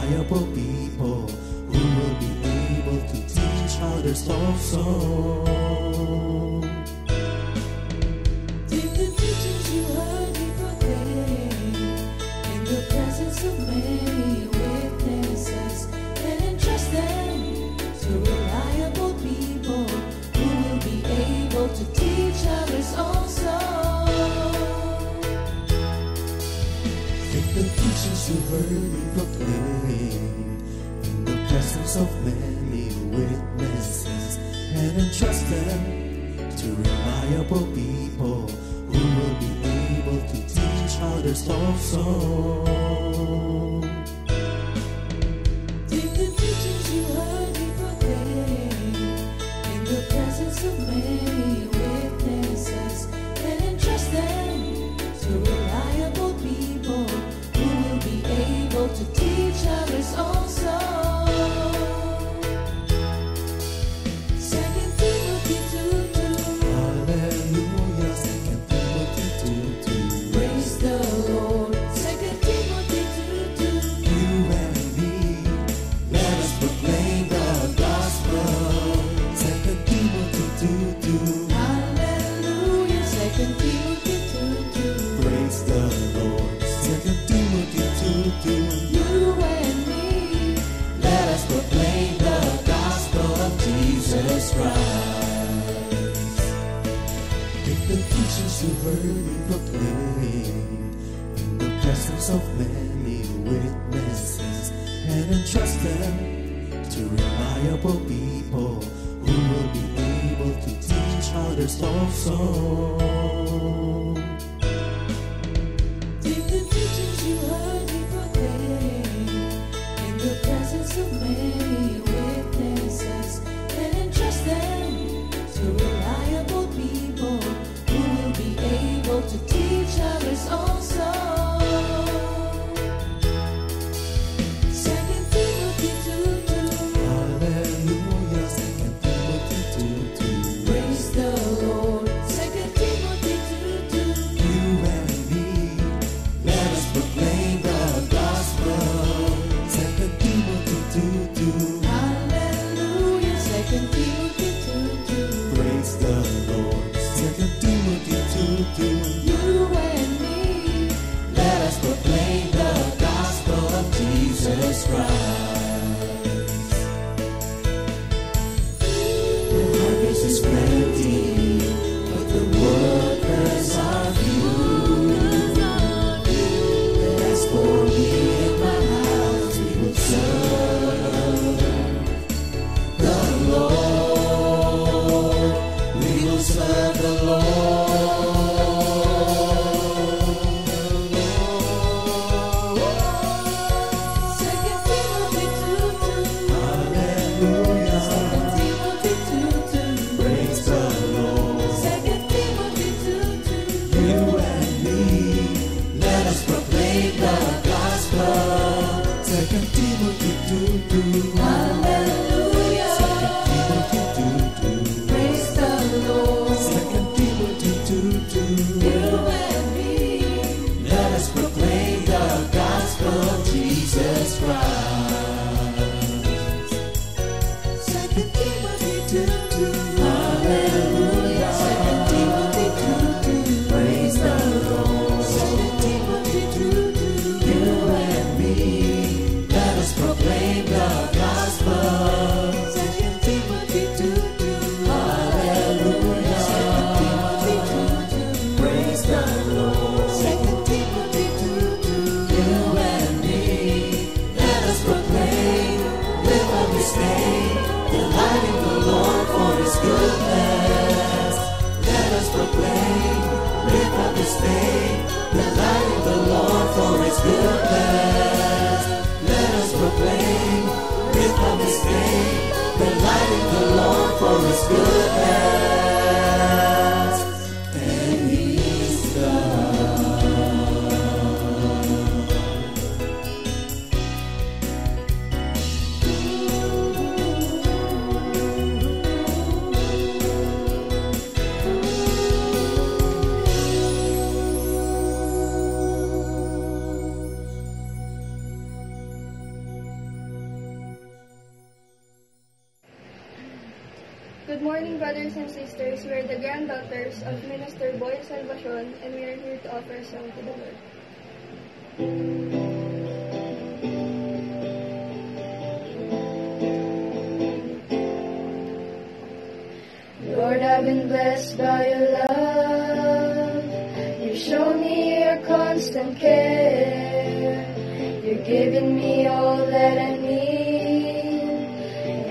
reliable people who will be able to teach others also. Take the teachings you heard me proclaim in the presence of many witnesses, and entrust them to reliable people who will be able to teach others also. Take the teachings you heard me proclaim in the presence of many witnesses, and entrust them to reliable people who will be able to teach others also. Take the teachings you heard me proclaim in the presence of many witnesses, and entrust them to reliable people who will be able to teach others also. 2 Timothy 2:2. Hallelujah, 2 Timothy 2:2. Praise the Lord. 2 Timothy 2:2. You and me, let us proclaim the gospel. 2 Timothy 2:2. Hallelujah. 2 Timothy 2:2. Praise the Lord. 2 Timothy 2:2. You and me, Let us proclaim the gospel of Jesus Christ. Take the teachings you heard me proclaim in the presence of many witnesses, and entrust them to reliable people who will be able to teach others also. take the teachings you heard me proclaim in the presence of many witnesses, and entrust them to reliable people who will be able to teach others also. 2 Timothy 2:2. Hallelujah, 2 Timothy 2:2. Praise the Lord. 2 Timothy 2:2. You and me, let us proclaim the gospel. 2 Timothy 2:2. Hallelujah. 2 Timothy 2:2. Praise the Lord. 2 Timothy 2:2. You and me, Let us proclaim the gospel of Jesus Christ. The harvest is plenty, but the workers are few. As for me and my house, we will serve the Lord. We will serve the Lord. 2 Timothy 2:2. Hallelujah. 2 Timothy 2:2. Praise the Lord. 2 Timothy 2:2. You and me, let us proclaim the gospel. 2 Timothy 2:2. Hallelujah. 2 Timothy 2:2. Praise the Lord. 2 Timothy 2:2. You and me, Let us proclaim the gospel of Jesus Christ. 2 Timothy 2:2. Hallelujah. 2 Timothy 2:2. Praise the Lord. 2 Timothy 2:2. You and me, let us proclaim the gospel. 2 Timothy 2:2. Hallelujah. 2 Timothy 2:2. Praise the Lord. 2 Timothy 2:2. You and me, let us proclaim, live up His name, delighting the Lord for His goodness. Let us proclaim, live up His name, delighting the Lord for His goodness. Let us proclaim, live up His name, delighting the Lord for His goodness. And He's Good morning, brothers and sisters. We are the granddaughters of Minister Boy Salvacion, and we are here to offer a song to the Lord. Lord, I've been blessed by your love. You show me your constant care. You're giving me all that I need,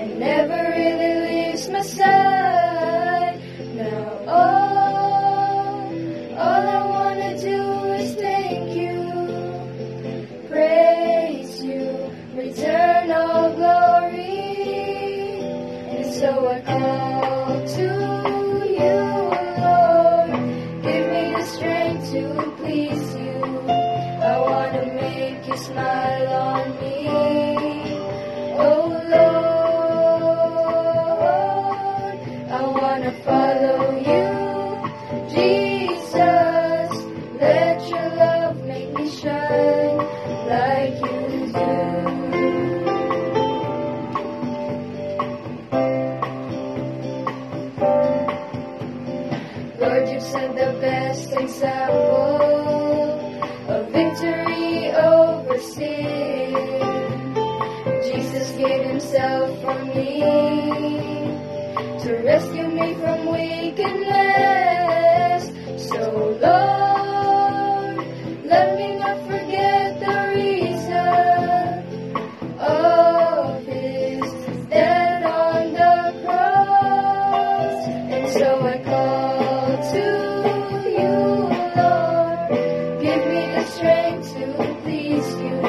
and never really leaves my side. Now all I wanna do is thank you, praise you, return all glory, and so I call to you, Lord. Give me the strength to please you. I wanna make you smile on me, oh Lord. I wanna follow you, Jesus. Let your love make me shine like you do. Lord, you set the best example of victory over sin. Jesus gave himself for me to rescue me from wickedness. So Lord, let me not forget the reason of his death on the cross. And so I call to you, Lord. Give me the strength to please you.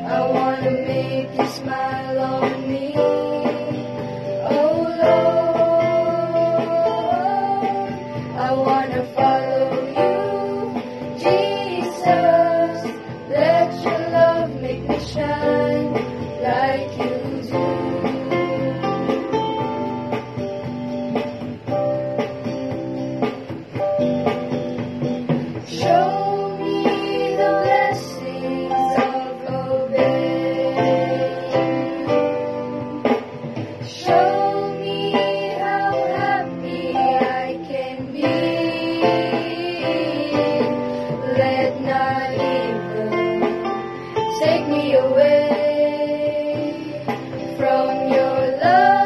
I wanna make you smile on me, oh Lord. I wanna follow you, Jesus. Let your love make me shine like you do. Show me the blessings of obeying. Show me how happy I can be. Let not evil take me away from your love.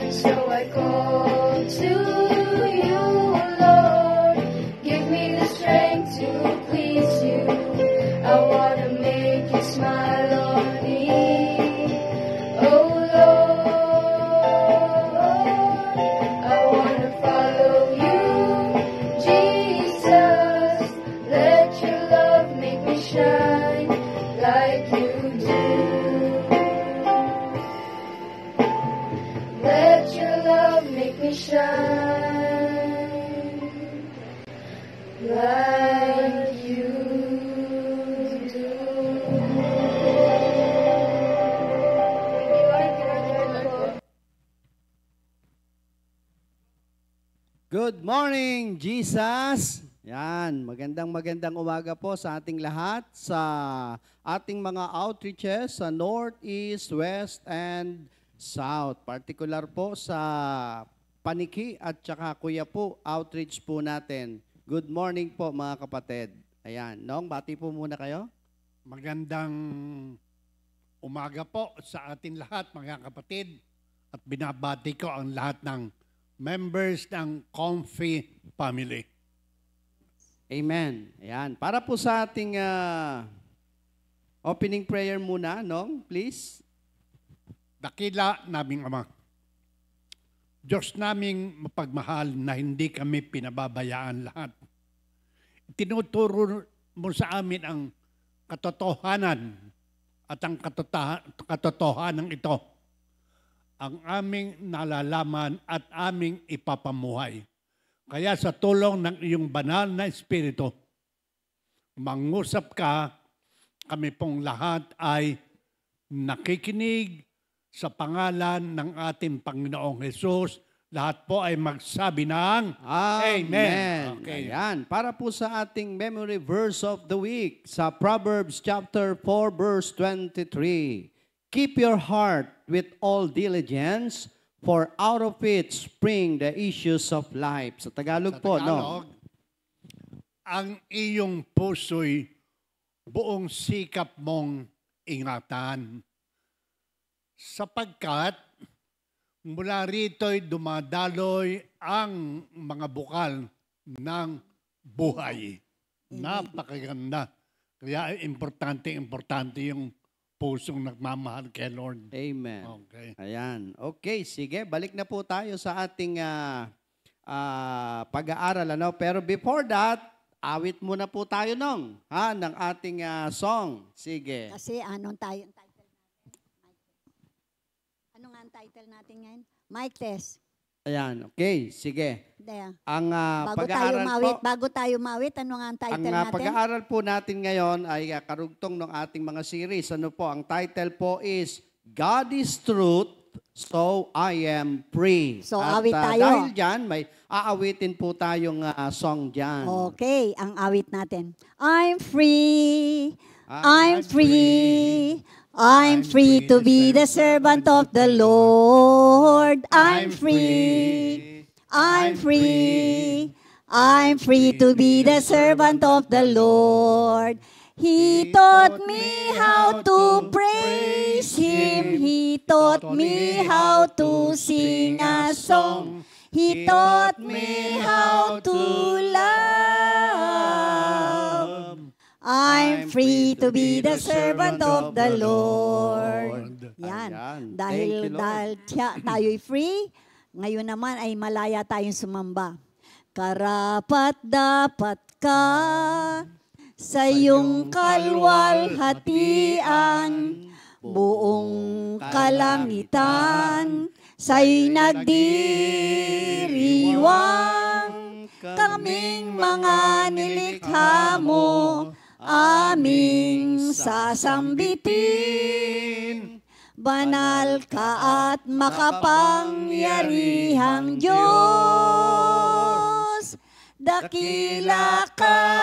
And so I call to you, Lord. Give me the strength to please you. I wanna make you smile on me, oh Lord. I wanna follow you, Jesus. Let your love make me shine like you do. Let your love make me shine like you do. Good morning, Jesus! Yan, magandang umaga po sa ating lahat, sa ating mga outreaches sa North, East, West, and South. Particular po sa Paniki at saka Kuya po, outreach po natin. Good morning po mga kapatid. Ayan, Nong, bati po muna kayo. Magandang umaga po sa ating lahat, mga kapatid. At binabati ko ang lahat ng members ng Comfy Family. Amen. Ayan, para po sa ating opening prayer muna, Nong, please. Dakila naming Ama, Diyos naming mapagmahal na hindi kami pinababayaan lahat. Tinuturo mo sa amin ang katotohanan at ang katotohanan ito ang aming nalalaman at aming ipapamuhay. Kaya sa tulong ng iyong banal na Espiritu, mangusap ka, kami pong lahat ay nakikinig sa pangalan ng ating Panginoong Hesus, Lahat po ay magsabi ng Amen. Okay. Ayan. Para po sa ating memory verse of the week sa Proverbs chapter 4 verse 23. Keep your heart with all diligence, for out of it spring the issues of life. Sa Tagalog po, no? Ang iyong puso'y buong sikap mong ingatan. Sapagkat mula rito'y dumadaloy ang mga bukal ng buhay. Napakaganda. Kaya importante yung pusong nagmamahal kay Lord. Amen. Okay. Ayan. Okay, sige. Balik na po tayo sa ating pag-aaral. Ano? Pero before that, awit muna po tayo ng ating song. Sige. Kasi anong title natin? Ano nga ang title natin ngayon? Mic test. Ayan. Okay, sige. There. Ang Bago tayo mawit, ano nga ang title ang natin? pag-aaral po natin ngayon ay karugtong ng ating mga series. Ano po? Ang title po is God is Truth, So I Am Free. So, awit tayo. Dahil dyan, may aawitin po tayong song dyan. Okay, ang awit natin. I'm free. I'm free. I'm free to be the servant of the Lord. I'm free. I'm free. I'm free to be the servant of the Lord. He taught me how to praise Him. He taught me how to sing a song. He taught me how to love. I'm free to be the servant of the Lord. Yan. Ayan. Dahil, Thank you, Lord. dahil tayo'y free, ngayon naman ay malaya tayong sumamba. Karapat dapat ka sa iyong kalwalhatian, buong kalangitan, sa'y nagdiriwang, kaming mga nilikha mo, aming sasambitin. Banal ka at makapangyarihang Diyos. Dakila ka,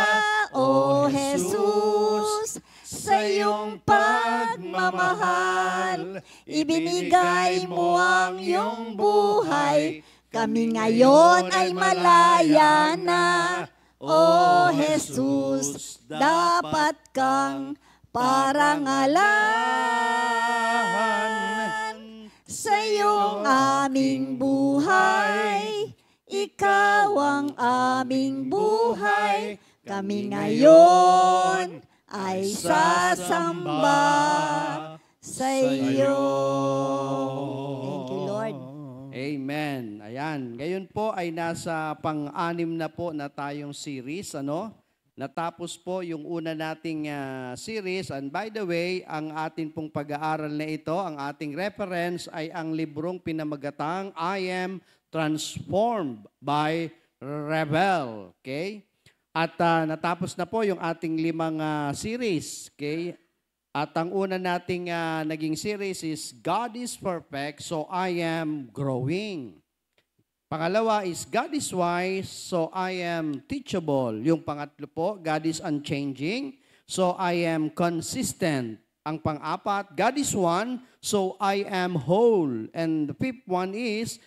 O Jesus, sa iyong pagmamahal. Ibinigay mo ang iyong buhay. Kami ngayon ay malaya na. O Jesus, dapat kang parangalan sa iyong aming buhay. Ikaw ang aming buhay. Kami ngayon ay sasamba sa iyo. Thank you, Lord. Amen. Ayan. Ngayon po ay nasa pang-anim na po na tayong series. Natapos po yung una nating series. And by the way, ang atin pong pag-aaral na ito, ang ating reference ay ang librong pinamagatang I Am Transformed by Rebel. Okay? At natapos na po yung ating 5 series. Okay? At ang una nating naging series is God is perfect, so I am growing. Pangalawa is God is wise, so I am teachable. Yung pangatlo po, God is unchanging, so I am consistent. Ang pang-apat, God is one, so I am whole. And the fifth one is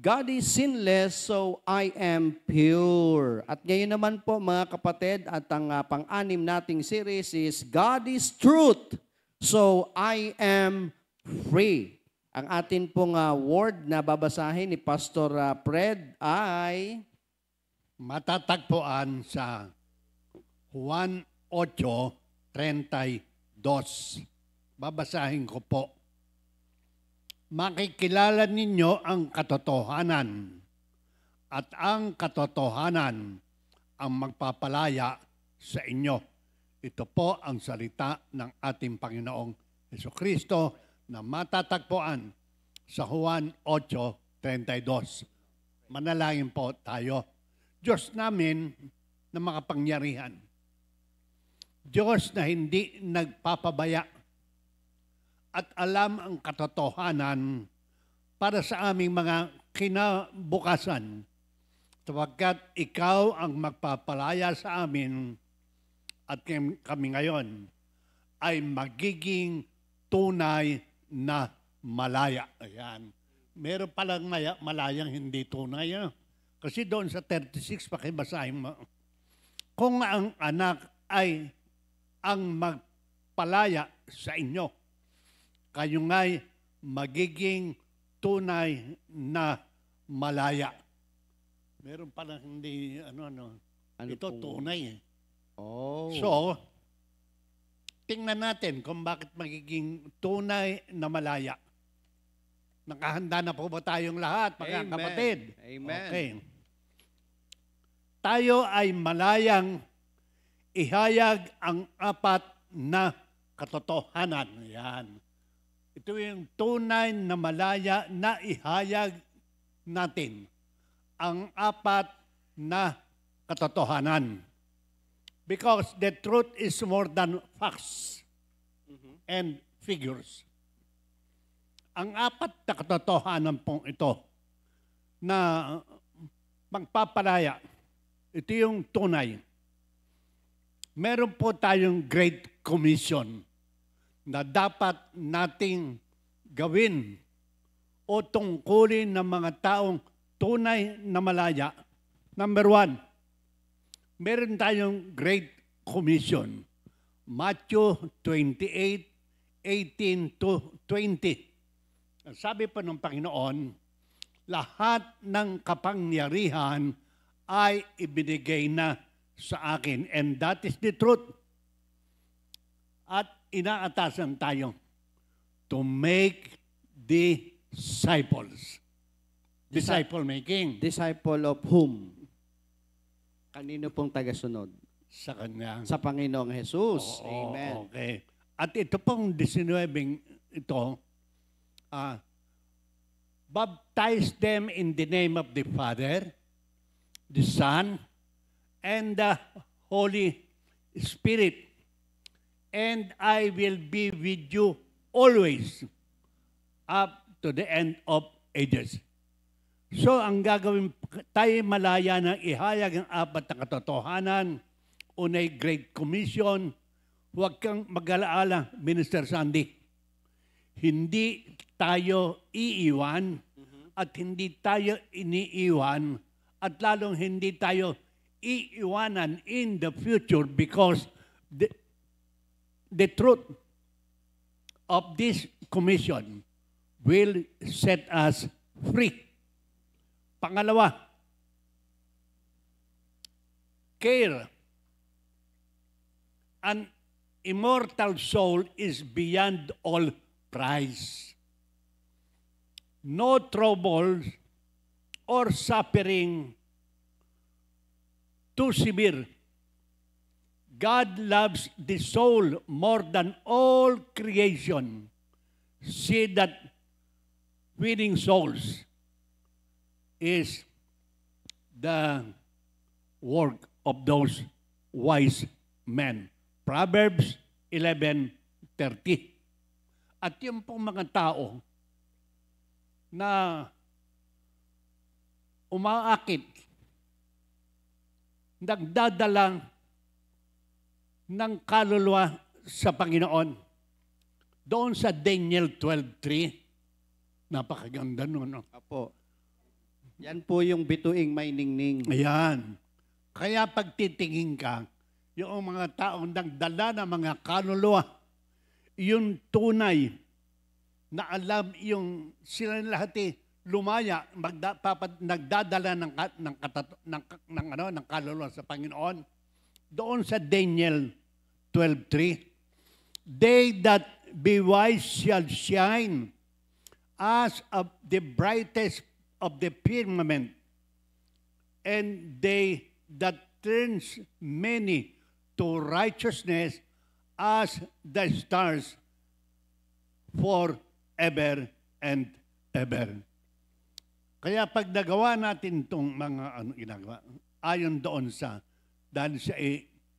God is sinless, so I am pure. At ngayon naman po mga kapatid, at ang pang-anim nating series is God is truth, so I am free. Ang atin pong word na babasahin ni Pastor Fred ay matatagpuan sa Juan 8:32. Babasahin ko po. Makikilala ninyo ang katotohanan, at ang katotohanan ang magpapalaya sa inyo. Ito po ang salita ng ating Panginoong Jesucristo na matatagpuan sa Juan 8:32. Manalangin po tayo. Diyos namin na makapangyarihan. Diyos na hindi nagpapabaya at alam ang katotohanan para sa aming mga kinabukasan, sapagkat ikaw ang magpapalaya sa amin at kami ngayon ay magiging tunay na malaya. Ayan. Meron palang malayang hindi tunay. Kasi doon sa 36, pakibasahin mo. Kung ang anak ay ang magpalaya sa inyo, kayo nga'y magiging tunay na malaya. Meron palang hindi, ito tunay. Oh. So, tingnan natin kung bakit magiging tunay na malaya. Nakahanda na po ba tayong lahat, mga Amen. kapatid? Amen. Okay. Tayo ay malayang ihayag ang apat na katotohanan. Yan. Ito yung tunay na malaya na ihayag natin. Ang apat na katotohanan. Because the truth is more than facts and figures. Ang apat na katotohanan pong ito na magpapalaya, ito yung tunay. Meron po tayong Great Commission na dapat nating gawin o tungkulin ng mga taong tunay na malaya. Number 1, meron tayong Great Commission. Matthew 28:18 to 20. Sabi pa ng Panginoon, lahat ng kapangyarihan ay ibinigay na sa akin. And that is the truth. At inaatasan tayo to make disciples. Disciple making. Disciple of whom? Kanino pong tagasunod? Sa Kanya. Sa Panginoong Jesus. Oo, Amen. Okay. At ito pong 19 ito, baptize them in the name of the Father, the Son, and the Holy Spirit. And I will be with you always up to the end of ages. So, ang gagawin tayo malaya ng ihayag ang apat na katotohanan, unay Great Commission, huwag kang mag-alaala, Minister Sandy. Hindi tayo iiwan at hindi tayo iniiwan at lalong hindi tayo iiwanan in the future because the truth of this commission will set us free. Pangalawa, care. An immortal soul is beyond all price. No trouble or suffering too severe. God loves the soul more than all creation. See that winning souls is the work of those wise men. Proverbs 11:30. At yung pong mga tao na umaakit, nagdadala ng kaluluwa sa Panginoon. Doon sa Daniel 12:3, napakaganda nun. No? Apo. Yan po yung bituing may ningning. Ayan. Kaya pagtitingin ka, yung mga taong nagdala ng mga kaluluwa, yung tunay na alam yung sila lahat lumaya, nagdadala ng kaluluwa sa Panginoon. Doon sa Daniel 12:3, they that be wise shall shine as of the brightest of the firmament, and they that turns many to righteousness as the stars forever and ever. Kaya pag nagawa natin itong mga ginagawa, ayon doon sa, dahil siya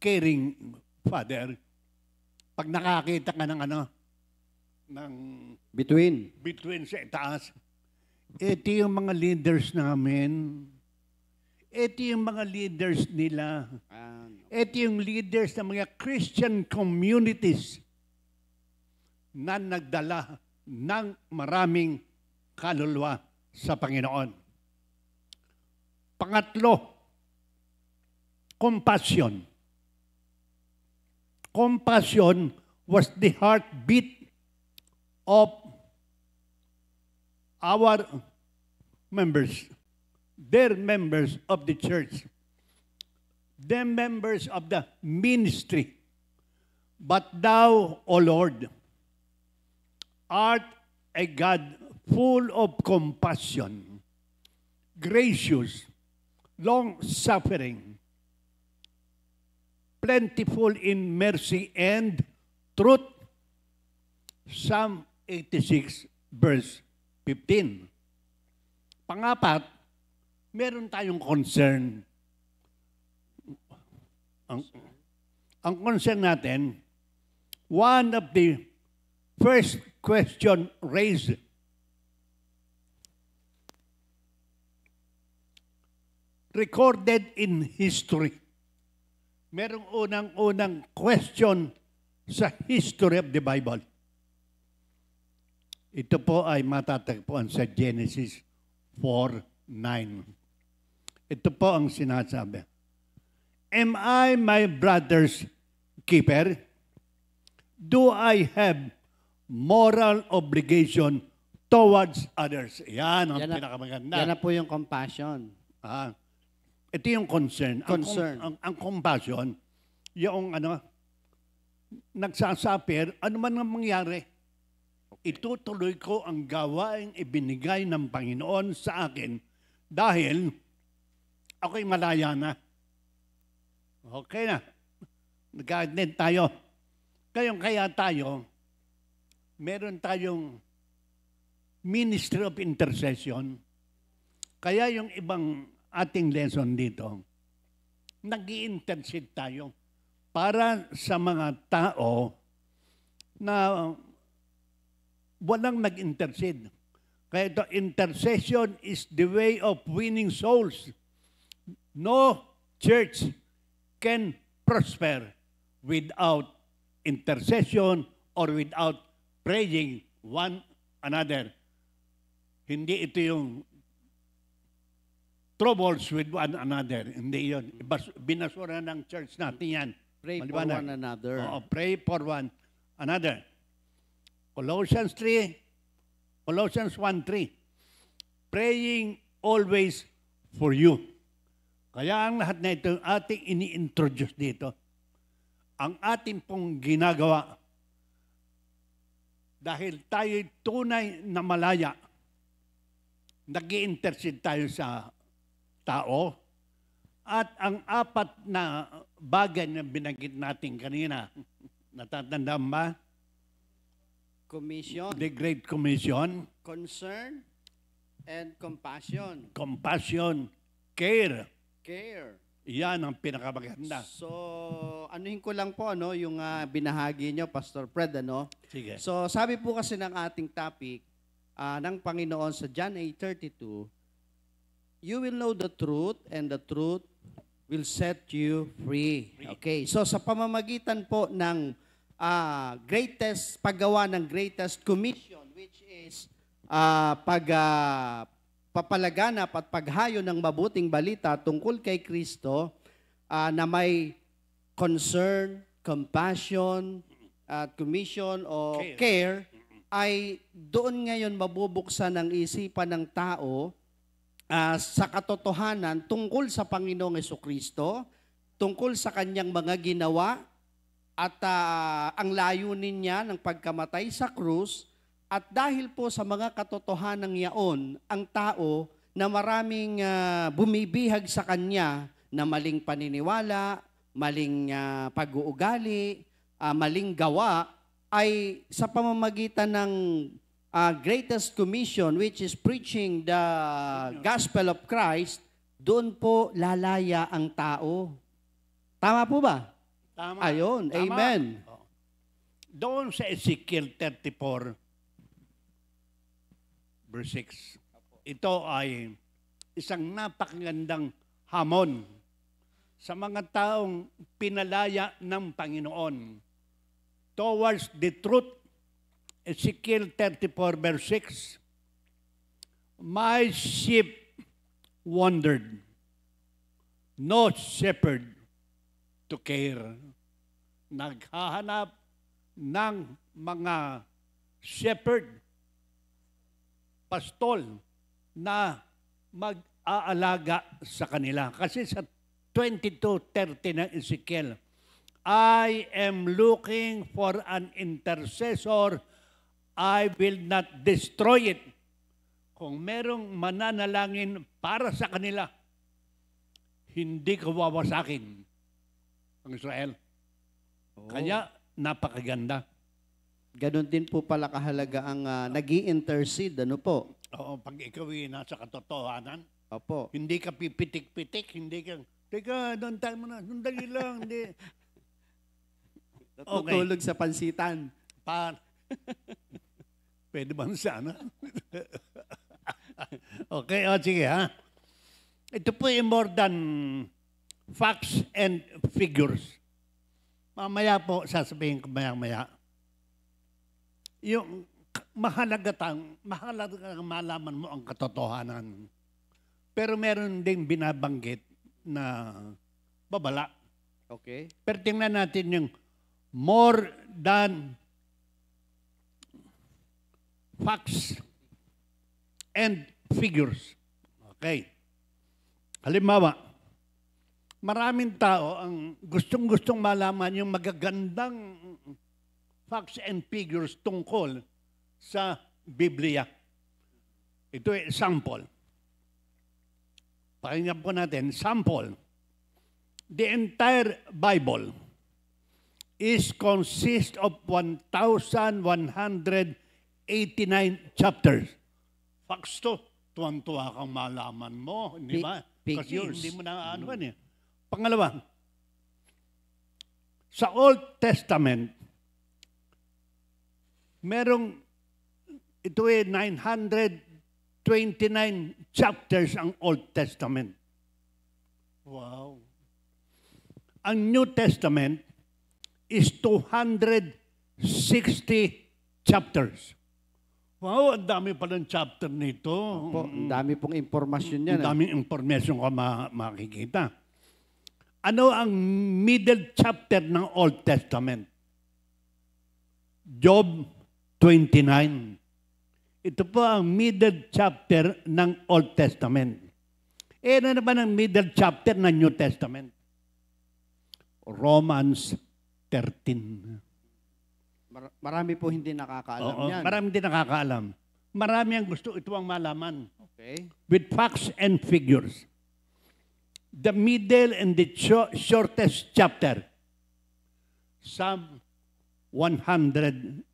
caring father, pag nakakita ka ng ng Between. between sa itaas, Ito yung mga leaders namin. Ito yung mga leaders nila. Ito yung leaders ng mga Christian communities na nagdala ng maraming kaluluwa sa Panginoon. Pangatlo, compassion. Compassion was the heartbeat of our members. They're members of the church. They're members of the ministry. But thou, O Lord, art a God full of compassion, gracious, long-suffering, plentiful in mercy and truth. Psalm 86, verse 15. Pangapat, meron tayong concern. Ang concern natin, one of the first question raised recorded in history. Merong unang-unang question sa history of the Bible. Ito po ay matatagpuan sa Genesis 4:9. Ito po ang sinasabi. Am I my brother's keeper? Do I have moral obligation towards others? Yan ang pinakamaganda. Yan na po yung compassion. Ito yung concern. Concern. Ang compassion, yung nagsasapir, ano man ang mangyari, itutuloy ko ang gawaing ibinigay ng Panginoon sa akin dahil ako'y malaya na. Okay na. Nag-admit tayo. Kaya tayo, meron tayong Ministry of Intercession. Kaya yung ibang ating lesson dito, nag-i-intercede tayo para sa mga tao na walang nag-intercede. Kaya ito, intercession is the way of winning souls. No church can prosper without intercession or without praying one another. Hindi ito yung troubles with one another. Hindi yun. Binasura ng church natin yan. Pray for one another. Pray for one another. Colossians 1:3. Praying always for you. Kaya ang lahat na ito ating ini-introduce dito. Ang ating pong ginagawa dahil tayo'y tunay na malaya, nag-i-intercede tayo sa tao at ang apat na bagay na binanggit natin kanina, natatandaan ba? Commission, The Great Commission, concern, and compassion. compassion, care. Care. Yan ang pinakamaganda. So, anuhin ko lang po yung binahagi niyo, Pastor Fred, Sige. So, sabi po kasi ng ating topic ng Panginoon sa John 8:32, you will know the truth and the truth will set you free. Okay. So, sa pamamagitan po ng paggawa ng greatest commission, which is papalaganap at paghayo ng mabuting balita tungkol kay Kristo na may concern, compassion, at commission o care, ay doon ngayon mabubuksan ang isipan ng tao sa katotohanan tungkol sa Panginoong Jesucristo, tungkol sa kanyang mga ginawa at ang layunin niya ng pagkamatay sa krus. At dahil po sa mga katotohanan yaon, ang tao na maraming bumibihag sa kanya na maling paniniwala, maling pag-uugali, maling gawa, ay sa pamamagitan ng greatest commission, which is preaching the gospel of Christ, doon po lalaya ang tao. Tama po ba? Tama. Ayun, Tama. amen. Doon sa Ezekiel 34, verse 6. ito ay isang napakagandang hamon sa mga taong pinalaya ng Panginoon towards the truth. Ezekiel 34 verse 6, my sheep wandered, no shepherd to care. Naghahanap ng mga shepherd, pastol, na mag-aalaga sa kanila. Kasi sa 22:30 ng Ezekiel, I am looking for an intercessor. I will not destroy it. Kung merong mananalangin para sa kanila, hindi ko wawasakin ang Israel. Kaya napakaganda. Ganon din po pala kahalaga ang nag-i-intercede. Ano po? Oo, pag ikaw ay nasa katotohanan, Opo. hindi ka pipitik-pitik, hindi ka, teka, doon tayo muna, sundali lang, hindi. Natutulog sa pansitan. Pwede ba sana? Okay, sige ha. Ito po ay more than facts and figures. Mamaya po, sasabihin ko maya-maya. Yung mahalagang malaman mo ang katotohanan. Pero meron ding binabanggit na babala. Okay. Pero tingnan natin yung more than facts and figures. Okay. Halimbawa, maraming tao ang gustong-gustong malaman yung magagandang facts and figures tungkol sa Biblia. Ito ay sample. Pakinggan po natin, sample. The entire Bible is consist of 1,189 chapters. Facts to. Tuwan-tuwa kang malaman mo, hindi ba? Kasi hindi mo na ano eh. Pangalawa, sa Old Testament, merong, ito ay 929 chapters ang Old Testament. Wow. Ang New Testament is 260 chapters. Wow, ang dami palang chapter nito. Po, ang dami pong impormasyon yan. Ang daming information ka makikita. Ano ang middle chapter ng Old Testament? Job 29. Ito po ang middle chapter ng Old Testament. Eh, ano naman ang middle chapter ng New Testament? Romans 13. Marami po hindi nakakaalam yan. Marami din nakakaalam. Marami ang gusto ito ang malaman. Okay. With facts and figures. The middle and the shortest chapter, Psalm 117.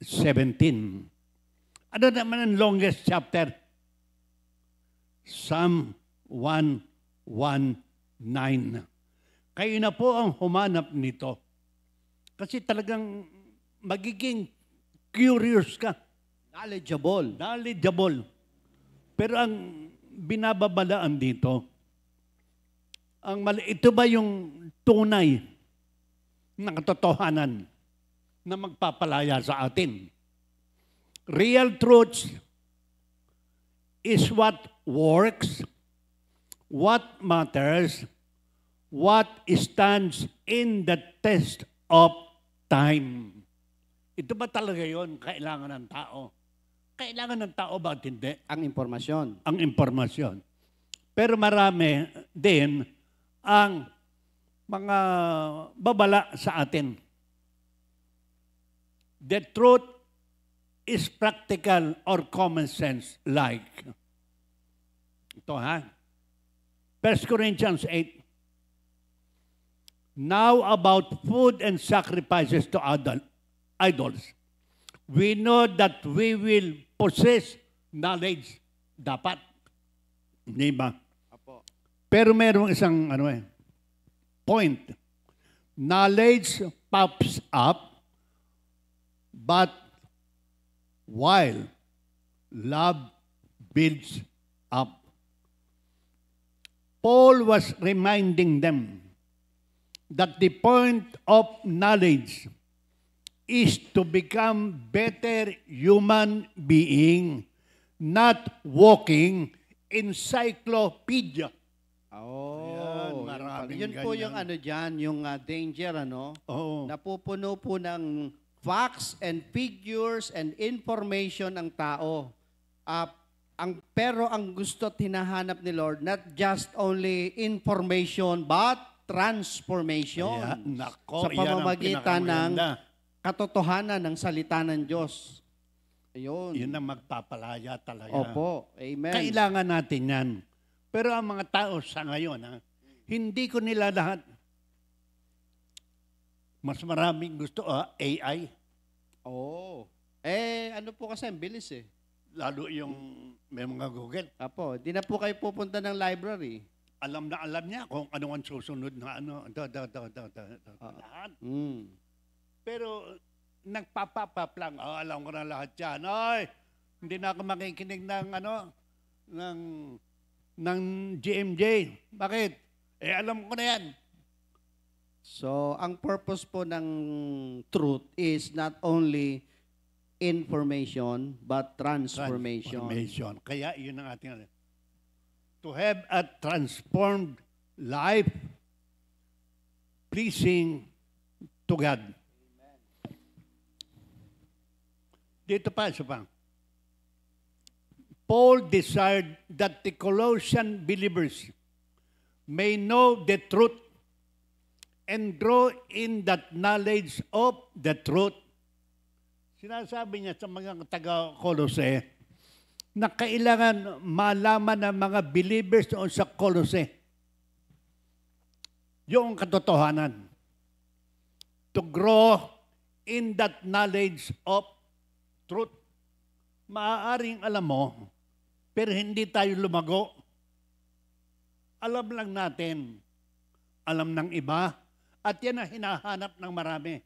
Ano naman ang longest chapter? Psalm 119. Kayo na po ang humanap nito. Kasi talagang magiging curious ka. Knowledgeable. Knowledgeable. Pero ang binababalaan dito, ito ba yung tunay na katotohanan na magpapalaya sa atin? Real truth is what works, what matters, what stands in the test of time. Ito ba talaga yon kailangan ng tao? Kailangan ng tao ba hindi? Ang impormasyon. Ang impormasyon. Pero marami din ang mga babala sa atin. The truth is practical or common sense like. Ito 1 Corinthians 8. Now about food and sacrifices to idols. We know that we will possess knowledge. Dapat. Hindi ba? Apo. Pero merong isang point. Knowledge pops up, but while love builds up. Paul was reminding them that the point of knowledge is to become better human being, not walking encyclopedia. Oh, Ayan, maraming yun po ganyan. yung ano dyan, yung danger, ano? Oo. Napupuno po ng facts and figures and information ang tao. Pero ang gusto at hinahanap ni Lord, not just only information, but transformation. Ayan, nako, Sa pamamagitan ng pinakamaganda. katotohanan ng salita ng Diyos. Ayun. Yun ang magpapalaya talaga. Opo. Amen. Kailangan natin yan. Pero ang mga tao sa ngayon, hindi ko nila lahat. Mas maraming gusto, AI. Oo. Ano po kasi, ang bilis eh. Lalo yung may mga Google. Apo, di na po kayo pupunta ng library. Alam niya kung ano ang susunod na ano. Lahat. Pero nagpapapap lang. Alam ko na lahat yan. Ay, hindi na ako makikinig ng GMJ. Bakit? Alam ko na yan. So, ang purpose po ng truth is not only information, but transformation. Kaya yun ang ating to have a transformed life pleasing to God. Dito pa, isa pa. Paul desired that the Colossian believers may know the truth and grow in that knowledge of the truth. Sinasabi niya sa mga taga-Colose na kailangan malaman ng mga believers doon sa Colose yung katotohanan. To grow in that knowledge of truth. Maaaring alam mo, pero hindi tayo lumago. Alam lang natin. Alam ng iba. At yan ang hinahanap ng marami.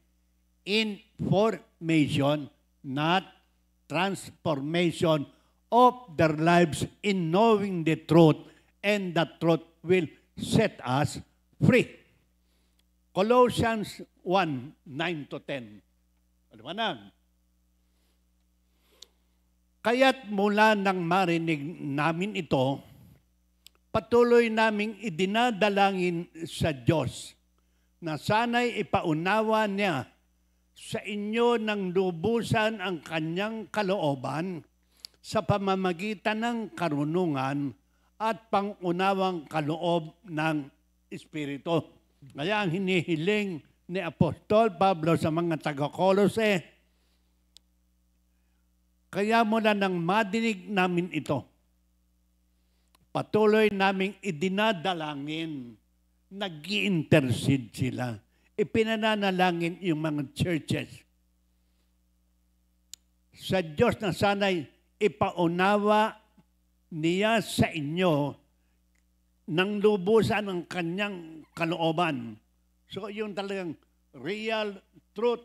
Information, not transformation of their lives in knowing the truth, and that truth will set us free. Colossians 1:9-10. Paliwanag. Kaya't mula nang marinig namin ito, patuloy naming idinadalangin sa Diyos na sana'y ipaunawa niya sa inyo ng lubusan ang kanyang kalooban sa pamamagitan ng karunungan at pangunawang kaloob ng Espiritu. Kaya ang hinihiling ni Apostol Pablo sa mga taga-Colose, kaya mula nang madinig namin ito, patuloy naming idinadalangin, nag-i-intercede sila. Ipinananalangin yung mga churches sa Diyos na sana'y ipaunawa niya sa inyo ng lubusan ng kanyang kalooban. So yung talagang real truth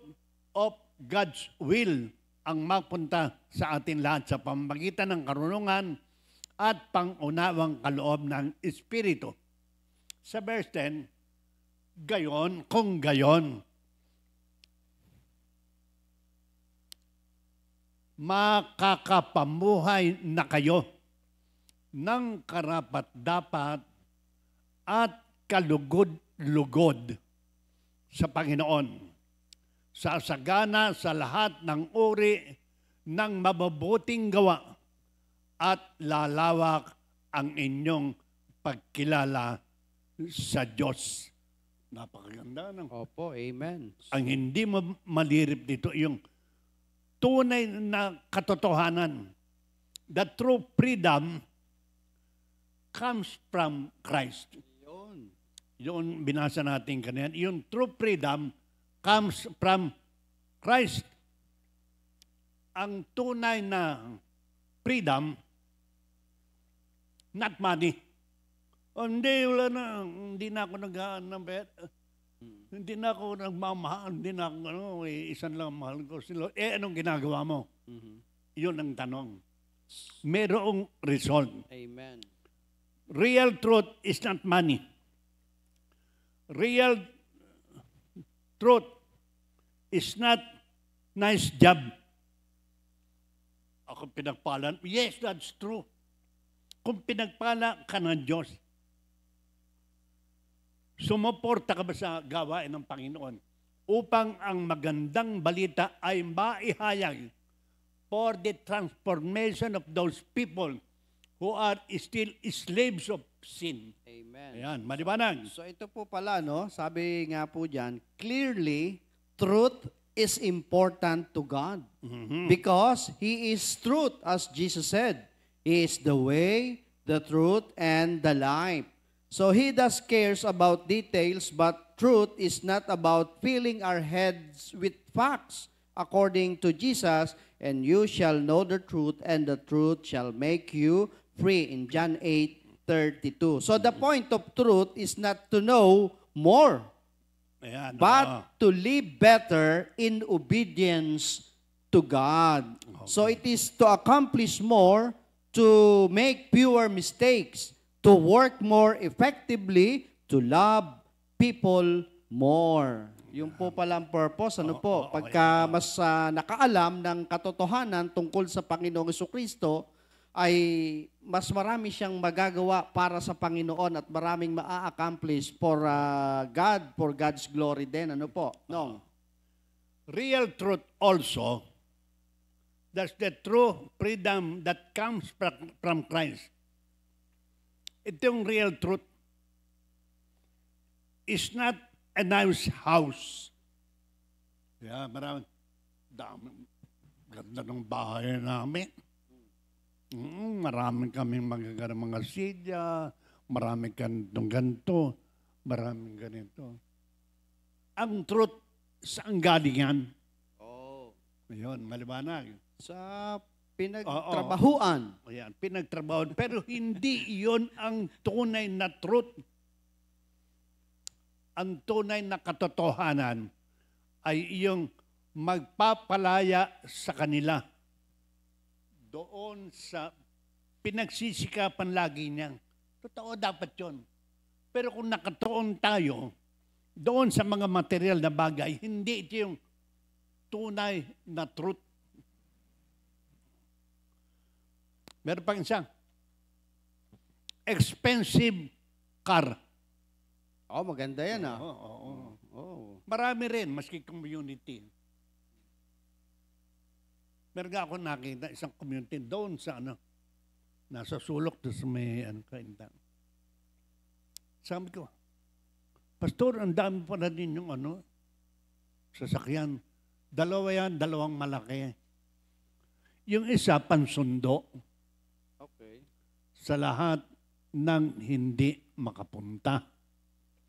of God's will ang mapunta sa atin lahat sa pamamagitan ng karunungan at pangunawang kaloob ng Espiritu. Sa verse 10, gayon, kung gayon, makakapamuhay na kayo ng karapat-dapat at kalugod-lugod sa Panginoon, sa sagana sa lahat ng uri ng mabubuting gawa at lalawak ang inyong pagkilala sa Diyos. Napakaganda ng Opo, amen. ang hindi mo malirip dito, yung tunay na katotohanan. The true freedom comes from Christ. Yun binasa natin kanina. Yung true freedom comes from Christ. Ang tunay na freedom, not money. Hindi, wala na. Hindi na ako hindi na ako nagmamahal. Hindi na ako, isan lang mahal ko sila. Anong ginagawa mo? Yun ang tanong. Merong result. Amen. Real truth is not money. Real truth is not nice job. Ako pinagpala. Yes, that's true. Kung pinagpala ka ng Diyos, sumuporta ka ba sa gawain ng Panginoon upang ang magandang balita ay maihayag for the transformation of those people who are still slaves of sin. Amen. Ayan, maliwanag. So ito po pala, no? Sabi nga po dyan, clearly, truth is important to God. Because He is truth, as Jesus said. He is the way, the truth, and the life. So He does cares about details, but truth is not about filling our heads with facts. According to Jesus, and you shall know the truth, and the truth shall make you free, in John 8:32. So the point of truth is not to know more, Ayan, but to live better in obedience to God. So it is to accomplish more, to make fewer mistakes, to work more effectively, to love people more. Yung po palang purpose, ano po, pagka mas nakaalam ng katotohanan tungkol sa Panginoong Jesucristo, ay mas marami siyang magagawa para sa Panginoon at maraming maa-accomplish for God, for God's glory din. Ano po? No. real truth also, that's the true freedom that comes from Christ. Itong real truth is not a nice house. Yeah, marami, ganda ng bahay namin. Marami kaming magagandang mga silya, marami ganitong ganito, maraming ganito. Ang truth, saan galing yan? Oh. Ayun, maliwanag. Sa pinagtrabahuan. Ayan, pinagtrabahuan. Pero hindi iyon ang tunay na truth. Ang tunay na katotohanan ay iyong magpapalaya sa kanila. Doon sa pinagsisikapan lagi niya. Totoo dapat yun. Pero kung nakatuon tayo doon sa mga material na bagay, hindi ito yung tunay na truth. Meron pang isang expensive car. Oh, maganda yan ah. Oo. Oh. Marami rin, maski community. Meron nga ako nakita isang community doon sa nasa sulok doon sa may kaintan. Sabi ko, Pastor, ang dami pa na din yung sasakyan. Dalawa yan, dalawang malaki. Yung isa, pansundo. Okay. Sa lahat ng hindi makapunta.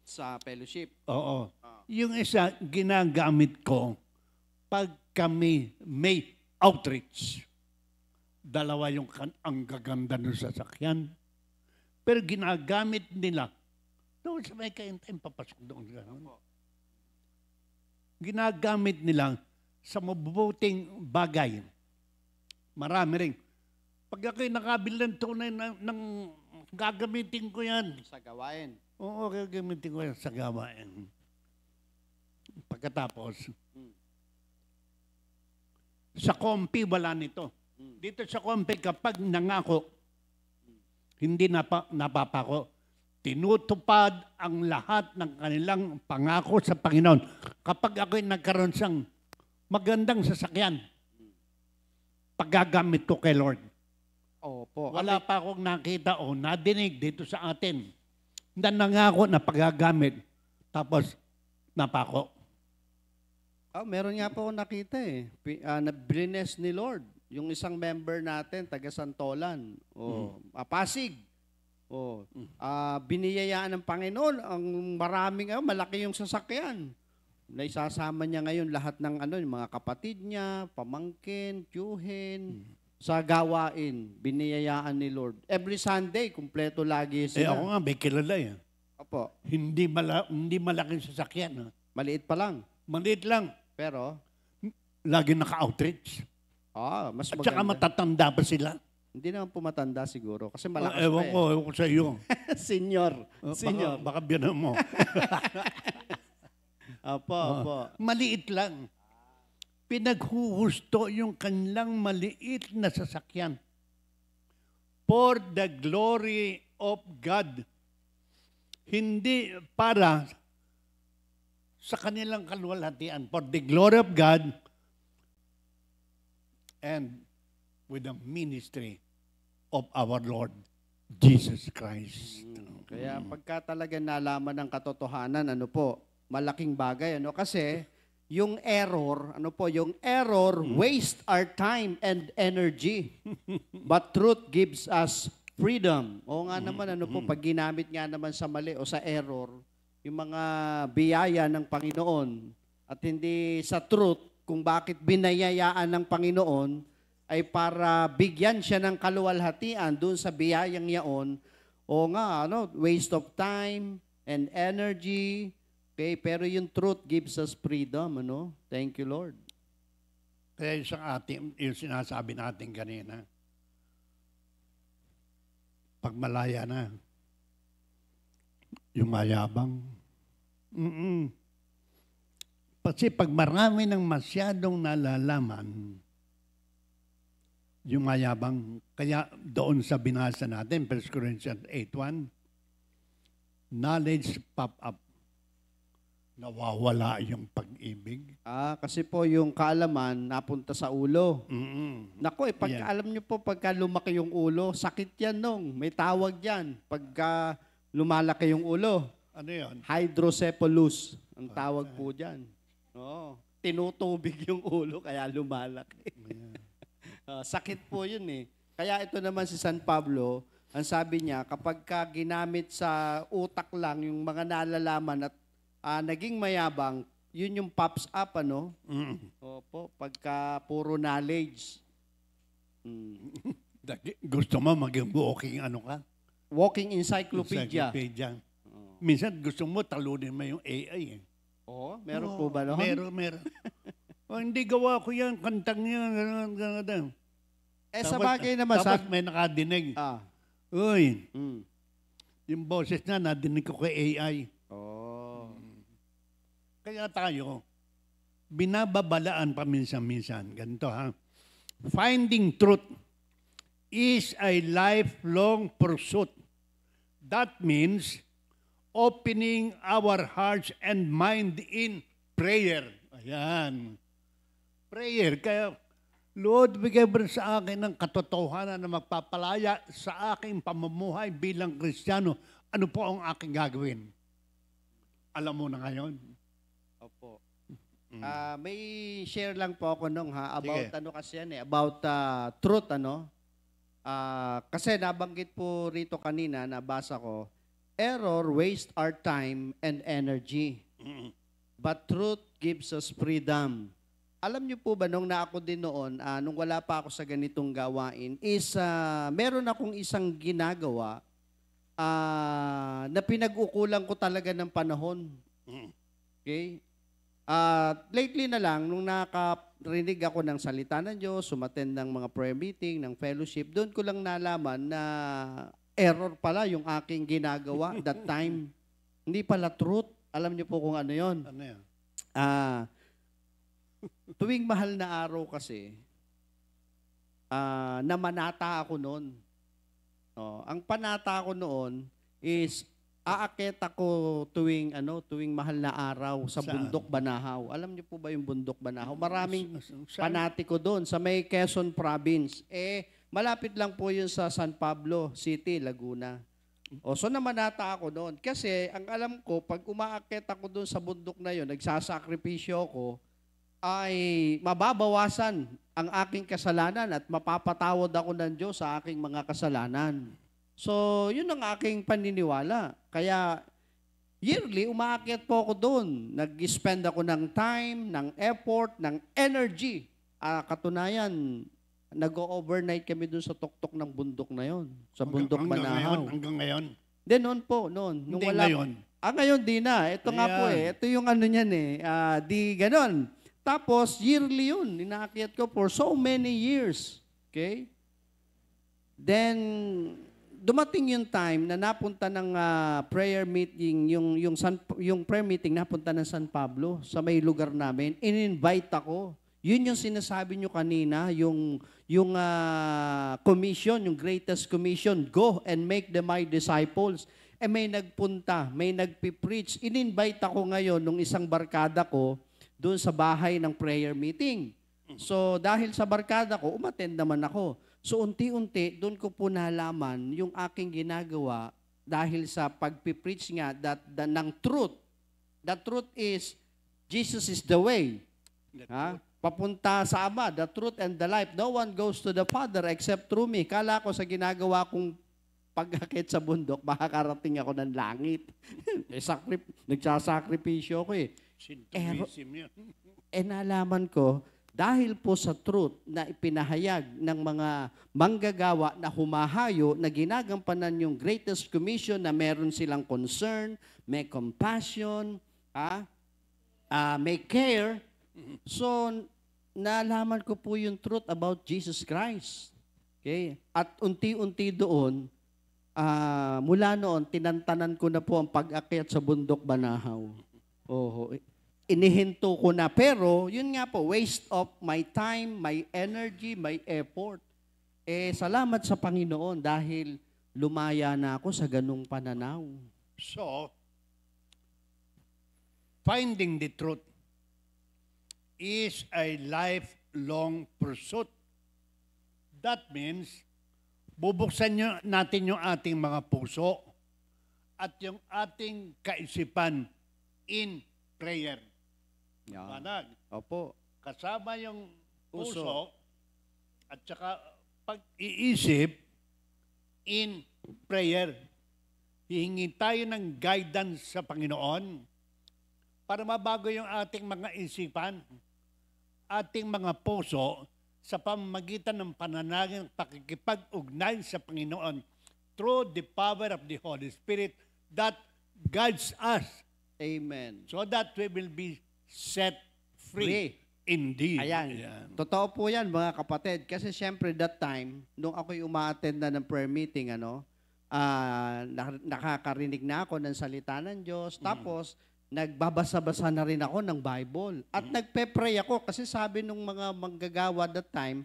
Sa fellowship. Oo. Yung isa, ginagamit ko pag kami may outreach. Dalawa yung ang gaganda ng sasakyan. Pero ginagamit nila doon sa may kaintain, papasok doon. Ginagamit nila sa mabubuting bagay. Marami rin. Pag ako'y nakabil ng tunay ng gagamitin ko yan. Sa gawain. Oo, gagamitin ko yan sa gawain. Pagkatapos, sa kompi, wala nito. Dito sa kompi, kapag nangako, hindi napapako, tinutupad ang lahat ng kanilang pangako sa Panginoon. Kapag ako'y nagkaroon siyang magandang sasakyan, paggagamit ko kay Lord. Opo. Wala pa akong nakita o nadinig dito sa atin na nangako na paggagamit, tapos napako. Meron nga po ako nakita eh. Na-bless ni Lord. Yung isang member natin, taga Santolan. Pasig. Biniyayaan ng Panginoon ang maraming malaki yung sasakyan. Naisasama niya ngayon lahat ng yung mga kapatid niya, pamangkin, tiyuhin, sa gawain, biniyayaan ni Lord. Every Sunday, kumpleto lagi sila. Ako nga, may kilala yan. Opo. Hindi malaking sasakyan. Maliit pa lang. Maliit lang. Pero, lagi naka-outreach. mas At saka maganda. matatanda pa sila. Hindi naman po matanda siguro kasi malakas Ewan pa ko, ewan ko sa iyo. Senior. Senior. Baka biyanan mo. Opo. Maliit lang. Pinaghuhusto yung kanilang maliit na sasakyan. For the glory of God. Hindi para sa kanilang kaluwalhatian. For the glory of God and with the ministry of our Lord Jesus Christ. Kaya pagka talaga nalaman ng katotohanan, malaking bagay, kasi yung error, waste our time and energy. But truth gives us freedom. O nga naman, pag ginamit nga naman sa mali o sa error, yung mga biyaya ng Panginoon at hindi sa truth kung bakit binayayaan ng Panginoon ay para bigyan siya ng kaluwalhatian doon sa biyayang yaon. O nga, waste of time and energy. Okay, pero yung truth gives us freedom, Thank you, Lord. Kaya yung sinasabi natin kanina, pag malaya na, yung mayabang. Kasi pag marami ng masyadong nalalaman, yung mayabang, kaya doon sa binasa natin, 1 Corinthians 8:1, knowledge pop up. Nawawala yung pag-ibig. Kasi po yung kaalaman napunta sa ulo. Nako, alam niyo po, pagka lumaki yung ulo, sakit yan may tawag yan. Pagka lumalaki yung ulo. Ano yan? Hydrocephalus, ang tawag po dyan. Tinutubig yung ulo, kaya lumalaki. Sakit po yun Kaya ito naman si San Pablo, ang sabi niya, kapag ginamit sa utak lang yung mga nalalaman at naging mayabang, yun yung pops up, Opo, pagka puro knowledge. Gusto mo maging walking Walking encyclopedia. Minsan gusto mo talunin mo yung AI Meron po ba noon? Meron. Hindi gawa ko yan, kantang yan, gano'n. Sa bagay naman. Tapos may nakadinig. Uy, yung boses na nadinig ko kay AI. Kaya tayo, binababalaan paminsan-minsan. Ganito Finding truth is a lifelong pursuit. That means opening our hearts and mind in prayer. Ayan. Prayer. Kaya, Lord, bigay mo sa akin ng katotohanan na magpapalaya sa aking pamumuhay bilang Kristiyano. Ano po ang aking gagawin? Alam mo na ngayon. Opo. May share lang po ako about Sige. kasi yan about truth kasi nabanggit po rito kanina, nabasa ko, error waste our time and energy. But truth gives us freedom. Alam niyo po ba nung na ako din noon, nung wala pa ako sa ganitong gawain, is meron akong isang ginagawa na pinag-ukulang ko talaga ng panahon. Okay? Lately na lang, nung nakarinig ako ng salita ng Diyos, sumattend ng mga prayer meeting, ng fellowship, doon ko lang nalaman na error pala yung aking ginagawa that time. Hindi pala truth. Alam niyo po kung ano yon. Ano yan? Tuwing mahal na araw kasi, namanata ako noon. Ang panata ko noon is aakyat ako tuwing mahal na araw sa Saan? Bundok Banahaw. Alam niyo po ba yung Bundok Banahaw? Maraming panatiko doon sa may Quezon Province. Malapit lang po yun sa San Pablo City, Laguna. So namanata ako doon. Kasi ang alam ko, pag umaakyat ako doon sa bundok na yun, nagsasakripisyo ako, ay mababawasan ang aking kasalanan at mapapatawad ako ng Diyos sa aking mga kasalanan. So, yun ang aking paniniwala. Kaya, yearly, umaakyat po ako doon. Nag-spend ako ng time, ng effort, ng energy. Katunayan, nag-overnight kami doon sa tuktok ng bundok na yon, sa Bundok Banahaw. Hanggang ngayon? Then, noon po, noon. Hindi ngayon. Ngayon di na. Ito nga po Ito yung ano niyan di ganon. Tapos, yearly yun. Inaakyat ko for so many years. Okay? Then, dumating yung time na napunta ng prayer meeting, yung prayer meeting napunta ng San Pablo sa may lugar namin. In-invite ako. Yun yung sinasabi nyo kanina, yung commission, yung greatest commission, go and make them my disciples. May nagpunta, may nagpipreach. In-invite ako ngayon nung isang barkada ko doon sa bahay ng prayer meeting. So dahil sa barkada ko, umattend naman ako. So unti-unti, doon ko po nalaman yung aking ginagawa dahil sa pagpipreach nga ng truth. The truth is, Jesus is the way. Papunta sa Ama, the truth and the life. No one goes to the Father except through me. Kala ko sa ginagawa kong pag-akit sa bundok, makakarating ako ng langit. Nagsasakripisyo ko eh. Sintonism yun. Nalaman ko, dahil po sa truth na ipinahayag ng mga manggagawa na humahayo na ginagampanan yung greatest commission na meron silang concern, may compassion, may care. So, nalaman ko po yung truth about Jesus Christ. Okay? At unti-unti doon, mula noon, tinantanan ko na po ang pag-akyat sa bundok Banahaw. Inihinto ko na. Pero, yun nga po, waste of my time, my energy, my effort. Salamat sa Panginoon dahil lumaya na ako sa ganung pananaw. So, finding the truth is a lifelong pursuit. That means, bubuksan natin yung ating mga puso at yung ating kaisipan in prayer. Panag. Opo. Kasama yung puso at saka pag-iisip in prayer. Hihingi tayo ng guidance sa Panginoon para mabago yung ating mga isipan, ating mga puso sa pamamagitan ng pananalangin at pakikipag-ugnay sa Panginoon through the power of the Holy Spirit that guides us. Amen. So that we will be set free. Indeed. Ayan. Totoo po yan, mga kapatid. Kasi syempre that time, nung ako'y uma-attend na ng prayer meeting, nakakarinig na ako ng salita ng Diyos. Tapos, nagbabasa-basa na rin ako ng Bible. At nagpe-pray ako kasi sabi nung mga manggagawa that time,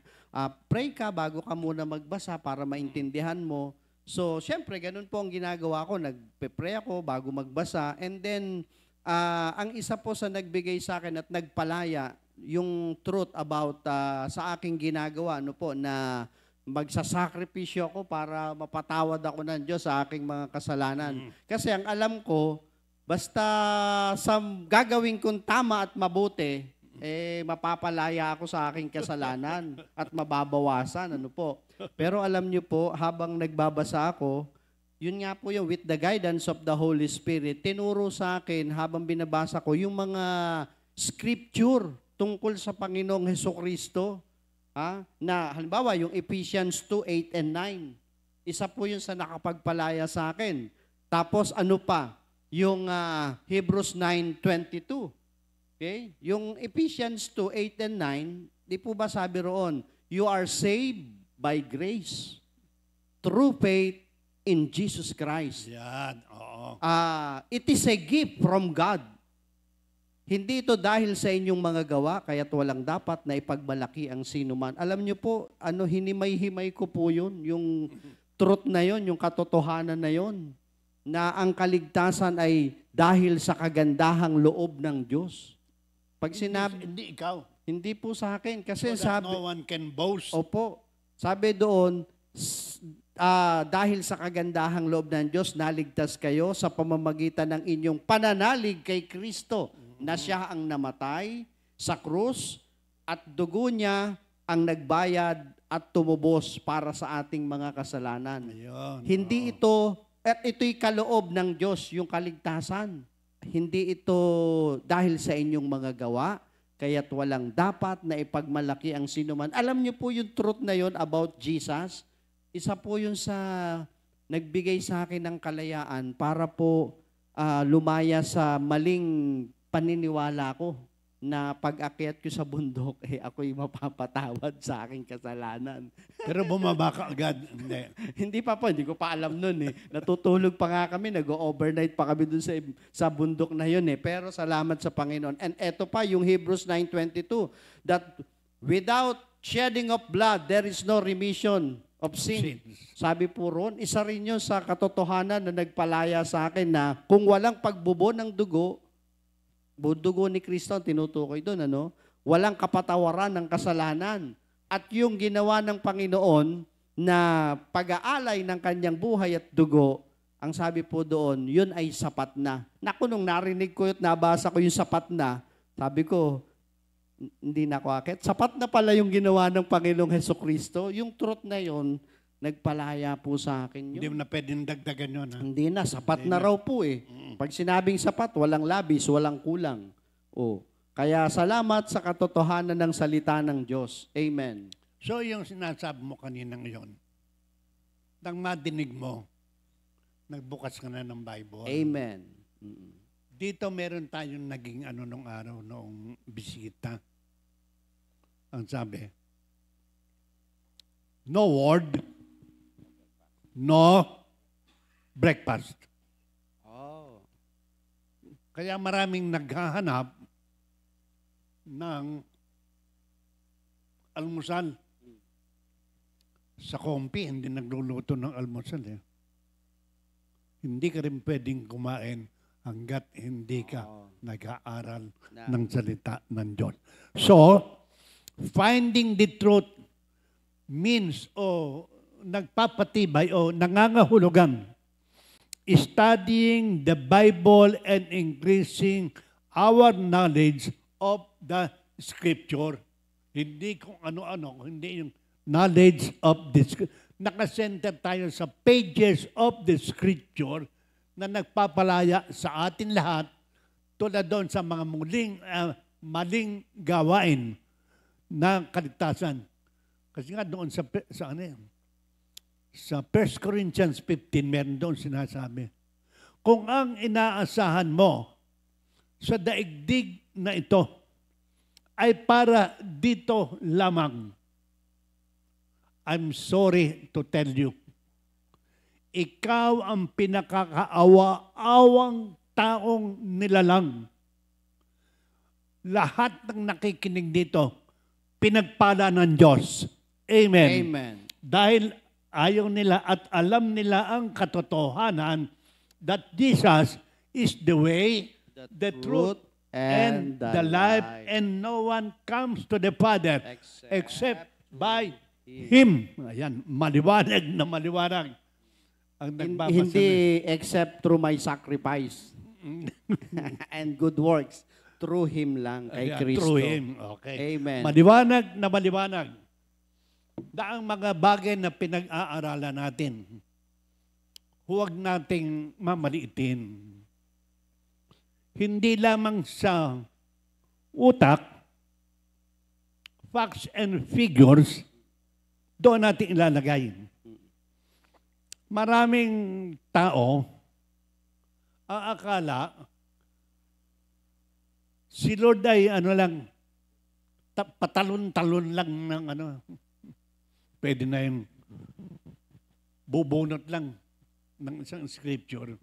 pray ka bago ka muna magbasa para maintindihan mo. So, syempre, ganun po ang ginagawa ko. Nagpe-pray ako bago magbasa. And then, ang isa po sa nagbigay sa akin at nagpalaya, yung truth about sa aking ginagawa, na magsasakripisyo ako para mapatawad ako ng Diyos sa aking mga kasalanan. Kasi ang alam ko, basta sa gagawin kong tama at mabuti, mapapalaya ako sa aking kasalanan at mababawasan. Pero alam niyo po, habang nagbabasa ako, yun nga po yung with the guidance of the Holy Spirit, tinuro sa akin habang binabasa ko yung mga scripture tungkol sa Panginoong Hesukristo. Na halimbawa yung Ephesians 2:8 and 9. Isa po yun sa nakapagpalaya sa akin. Tapos ano pa? Yung Hebrews 9:22. Okay? Yung Ephesians 2:8 and 9, di po ba sabi roon, you are saved by grace through faith in Jesus Christ. Yan, oo. It is a gift from God. Hindi ito dahil sa inyong mga gawa, kaya't walang dapat na ipagmalaki ang sinuman. Alam niyo po, hinimay-himay ko po yun, yung truth na yun, yung katotohanan na yun, na ang kaligtasan ay dahil sa kagandahang loob ng Diyos. Pag sinabi, Hindi ikaw. hindi po sa akin, kasi So that sabi, no one can boast. opo, sabi doon, dahil sa kagandahang loob ng Diyos, naligtas kayo sa pamamagitan ng inyong pananalig kay Kristo, na siya ang namatay sa krus at dugo niya ang nagbayad at tumubos para sa ating mga kasalanan. Ayun, Hindi ito, at ito'y kaloob ng Diyos, yung kaligtasan. Hindi ito dahil sa inyong mga gawa, kaya't walang dapat na ipagmalaki ang sinuman. Alam niyo po yung truth na yon about Jesus. Isa po yun sa nagbigay sa akin ng kalayaan para po lumaya sa maling paniniwala ko na pag-akyat ko sa bundok, ako'y mapapatawad sa aking kasalanan. Pero bumaba ka agad. Hindi. Hindi pa po, hindi ko pa alam nun Natutulog pa nga kami, nag-overnight pa kami dun sa bundok na yun Pero salamat sa Panginoon. And eto pa, yung Hebrews 9:22, that without shedding of blood, there is no remission of sin. Sabi po ron, isa rin yun sa katotohanan na nagpalaya sa akin na kung walang pagbubo ng dugo ni Kristo ang tinutukoy doon, walang kapatawaran ng kasalanan. At yung ginawa ng Panginoon na pag-aalay ng kanyang buhay at dugo, ang sabi po doon, yun ay sapat na. Naku, nung narinig ko at nabasa ko yung sapat na, sabi ko, hindi na ako akit. Sapat na pala yung ginawa ng Panginoong Hesukristo. Yung truth na yun, nagpalaya po sa akin yun. Hindi mo na pwedeng dagdagan yun. Ha? Hindi na, sapat na raw po Pag sinabing sapat, walang labis, walang kulang. Kaya salamat sa katotohanan ng salita ng Diyos. Amen. So yung sinasabi mo kanina ngayon, nang madinig mo, nagbukas ka na ng Bible. Amen. Dito meron tayong naging nung araw, noong bisita. Ang sabi, no word, no breakfast. Kaya maraming naghahanap ng almusal. Sa kompi, hindi nagluluto ng almusal. Hindi ka rin pwedeng kumain hanggat hindi ka nag-aaral ng salita ng Diyos. So, finding the truth means nagpapatibay o nangangahulugan studying the Bible and increasing our knowledge of the Scripture. Hindi kung ano-ano, hindi yung knowledge of the Scripture. Nakasenter tayo sa pages of the Scripture na nagpapalaya sa atin lahat tulad doon sa mga maling gawain ng kaligtasan. Kasi nga doon sa 1 Corinthians 15, meron doon sinasabi, kung ang inaasahan mo sa daigdig na ito ay para dito lamang, I'm sorry to tell you, ikaw ang pinakakaawa-awang taong nilalang. Lahat ng nakikinig dito, pinagpala ng Diyos. Amen. Amen. Dahil ayaw nila at alam nila ang katotohanan that Jesus is the way, the truth, and the life, and no one comes to the Father except by Him. Ayan, maliwanag na maliwanag. Ang hindi except through my sacrifice and good works. Through Him lang, kay Kristo. Through Him, okay. Amen. Maliwanag na maliwanag. Daang mga bagay na pinag-aaralan natin, huwag nating mamaliitin. Hindi lamang sa utak, facts and figures, doon natin ilalagay. Maraming tao aakala si Lord ay patalon-talon lang ng pwede na yung bubunot lang ng isang scripture.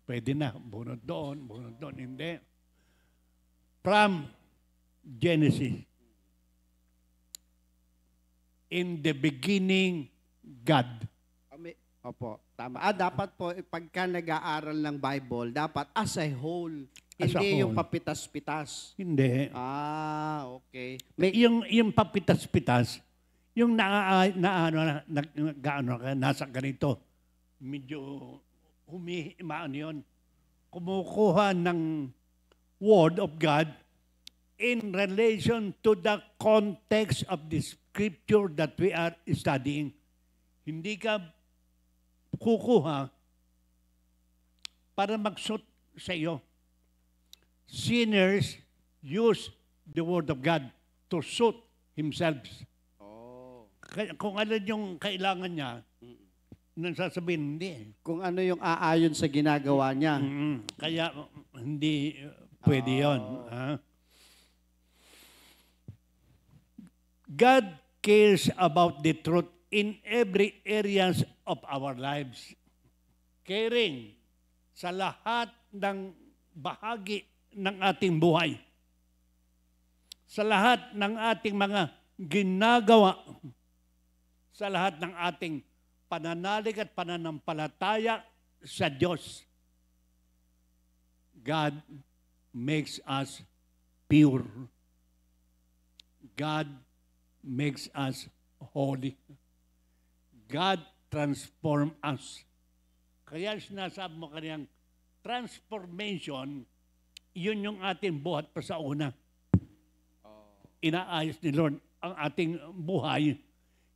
Pwede na, bunot doon. Hindi. From Genesis, in the beginning, God. Opo, tama. Dapat po, pagka nag-aaral ng Bible, dapat as a whole. As a Hindi yung whole. papitas-pitas. Hindi. Okay. Yung papitas-pitas, yung nasa ganito, medyo humihimaan yun. Kumukuha ng Word of God in relation to the context of the Scripture that we are studying. Hindi ka kukuha para mag-suit sa iyo. Sinners use the Word of God to suit himself. Kung ano yung kailangan niya, nang sasabihin, hindi. Kung ano yung aayon sa ginagawa niya. Kaya hindi pwede yun. God cares about the truth in every areas of our lives. Caring sa lahat ng bahagi ng ating buhay. Sa lahat ng ating mga ginagawa. Sa lahat ng ating pananalig at pananampalataya sa Diyos. God makes us pure. God makes us holy. God transform us. Kaya sinasabi mo kaniyang transformation, yun yung ating buhat pa sa una. Inaayos ni Lord ang ating buhay.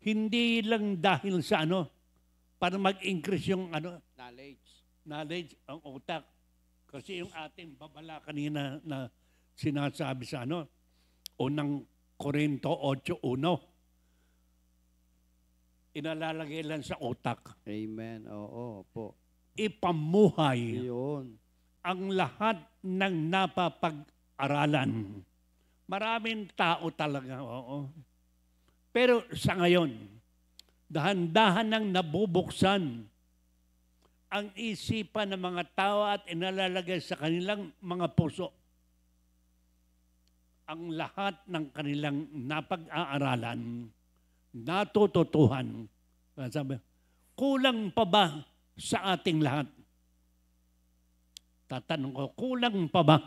Hindi lang dahil sa para mag-increase yung knowledge, ang utak. Kasi yung ating babala kanina na sinasabi sa unang Korinto 8:1. Inalalagay lang sa utak. Amen. Oo po. Ipamuhay Yun. ang lahat ng napapag-aralan. Maraming tao talaga, oo. Pero sa ngayon, dahan-dahan nang nabubuksan ang isipan ng mga tao at inalalagay sa kanilang mga puso ang lahat ng kanilang napag-aaralan, natututuhan. Sabi, kulang pa ba sa ating lahat? Tatanong ko, kulang pa ba?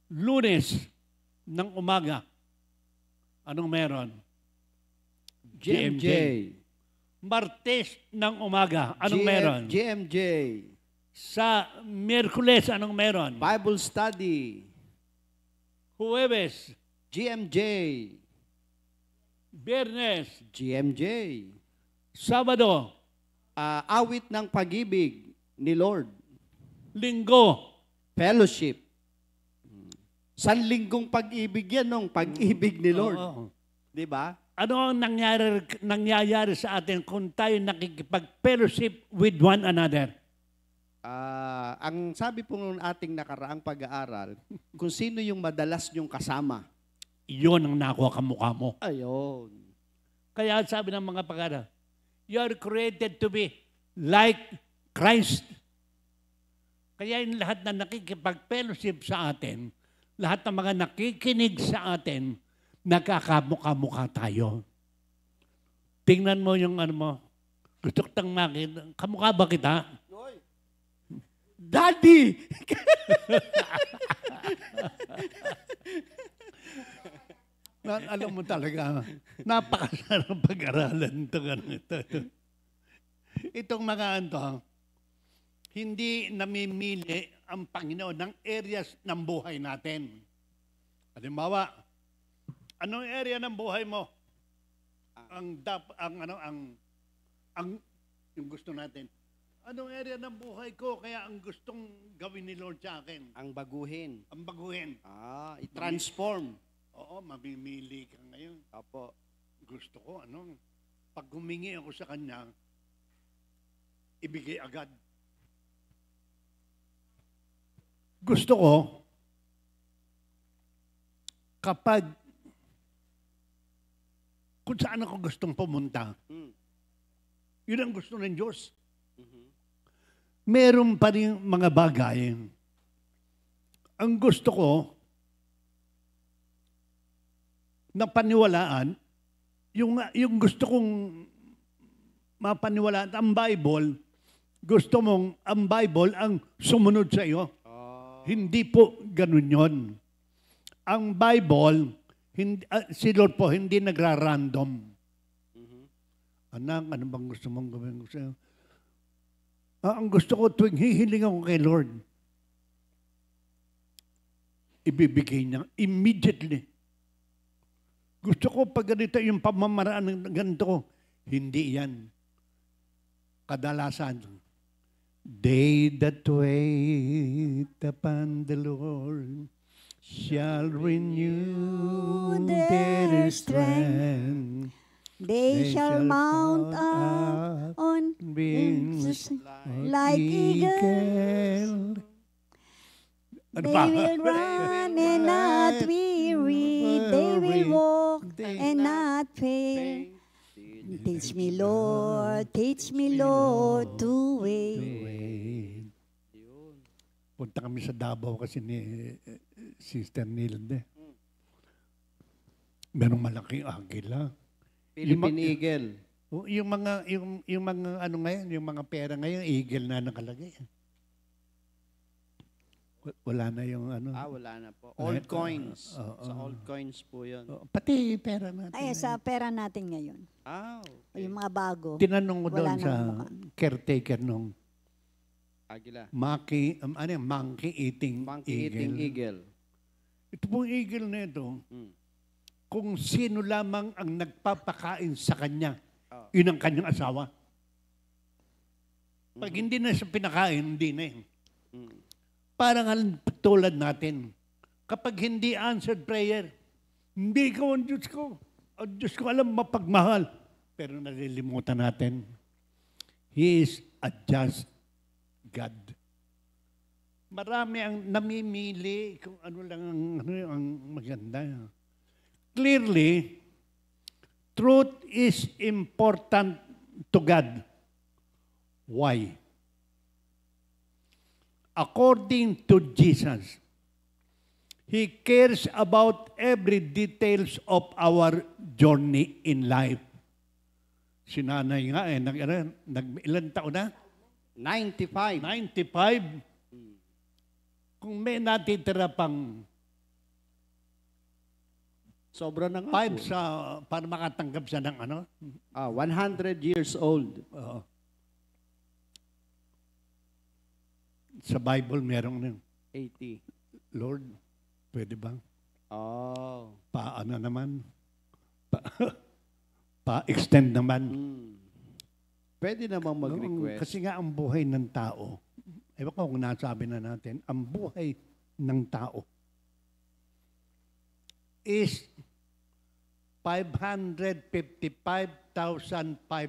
Lunes ng umaga, anong meron? GMJ. Martes ng umaga, anong meron? GMJ. Sa Miyerkules, anong meron? Bible study. Huwebes, GMJ. Biyernes, GMJ. Sabado, Awit ng pag-ibig ni Lord. Linggo, Fellowship. Sanlinggong pag-ibig yan, pag-ibig ni Lord. oo. Di ba? Ano ang nangyayari sa atin kung tayo nakikipag-fellowship with one another? Ang sabi po ng ating nakaraang pag-aaral, kung sino yung madalas nyong kasama. Iyon ang nakuha kamukha mo. Ayun. Kaya sabi ng mga pag-aaral, you are created to be like Christ. Kaya yung lahat na nakikipag-fellowship sa atin, lahat ng mga nakikinig sa atin, nagkakamukha-mukha tayo. Tingnan mo yung mo, gusto kitang makita, kamukha ba kita? Daddy! Alam mo talaga, napakasarap pag-aralan ito. Itong mga hindi namimili ang Panginoon ng areas ng buhay natin. Halimbawa, anong area ng buhay mo? Yung gusto natin. Anong area ng buhay ko kaya ang gustong gawin ni Lord sa akin? Ang baguhin. Ang baguhin. I-transform. Oo, mamimili ka ngayon. Apo. Gusto ko, pag humingi ako sa Kanya, ibigay agad. Gusto ko, kung saan ako gustong pumunta, yun ang gusto ng Diyos. Meron pa rin mga bagay. Ang gusto ko, na paniwalaan, yung gusto kong mapaniwalaan, ang Bible, gusto mong ang Bible ang sumunod sa iyo. Hindi po ganun yon. Ang Bible, si Lord po, hindi nagra-random. Anak, ano bang gusto mong gawin ko sa'yo? Ang gusto ko tuwing hihiling ako kay Lord, ibibigay niya immediately. Gusto ko pag ganito yung pamamaraan ng ganito, hindi yan. Kadalasan, they that wait upon the Lord shall renew their strength. They shall mount up on wings like eagles. Ano They pa? will run and not weary. They will walk and not faint. Teach me, Lord, to wait. Punta kami sa Davao kasi ni Sister Nilde. Merong malaking agila. Philippine Eagle. Yung mga ano ngayon, yung mga pera ngayon, eagle na nakalagay. Wala na yung ano. Wala na po. Old coins. Oo. Sa old coins po yun. Pati pera natin. Ay, sa pera natin ngayon. Okay. Yung mga bago. Tinanong ko Wala doon nang sa mukha. caretaker nung Agila. monkey eating Monkey eating eagle. Ito pong eagle na ito, Mm. kung sino lamang ang nagpapakain sa kanya, Oh. yun ang kanyang asawa. Pag hindi na siya pinakain, hindi na yun. Mm. Parang tulad natin, kapag hindi answered prayer, hindi ko ang Diyos ko. Ang Diyos ko alam mapagmahal. Pero nalilimutan natin, He is a just God. Marami ang namimili kung ano lang ang maganda. Clearly, truth is important to God. Why? According to Jesus, He cares about every details of our journey in life. Si nanay nga ilang taon na? 95. 95. Kung may natitira pang Sobra na nga 5 po. para makatanggap siya ng ano? 100 years old. Oo. Sa Bible merong 80. Lord, pwede bang Oh. paano naman? Pa-extend naman. Mm. Pwede namang mag-request. Kasi nga ang buhay ng tao, ewan ko kung nasabi na natin, ang buhay ng tao is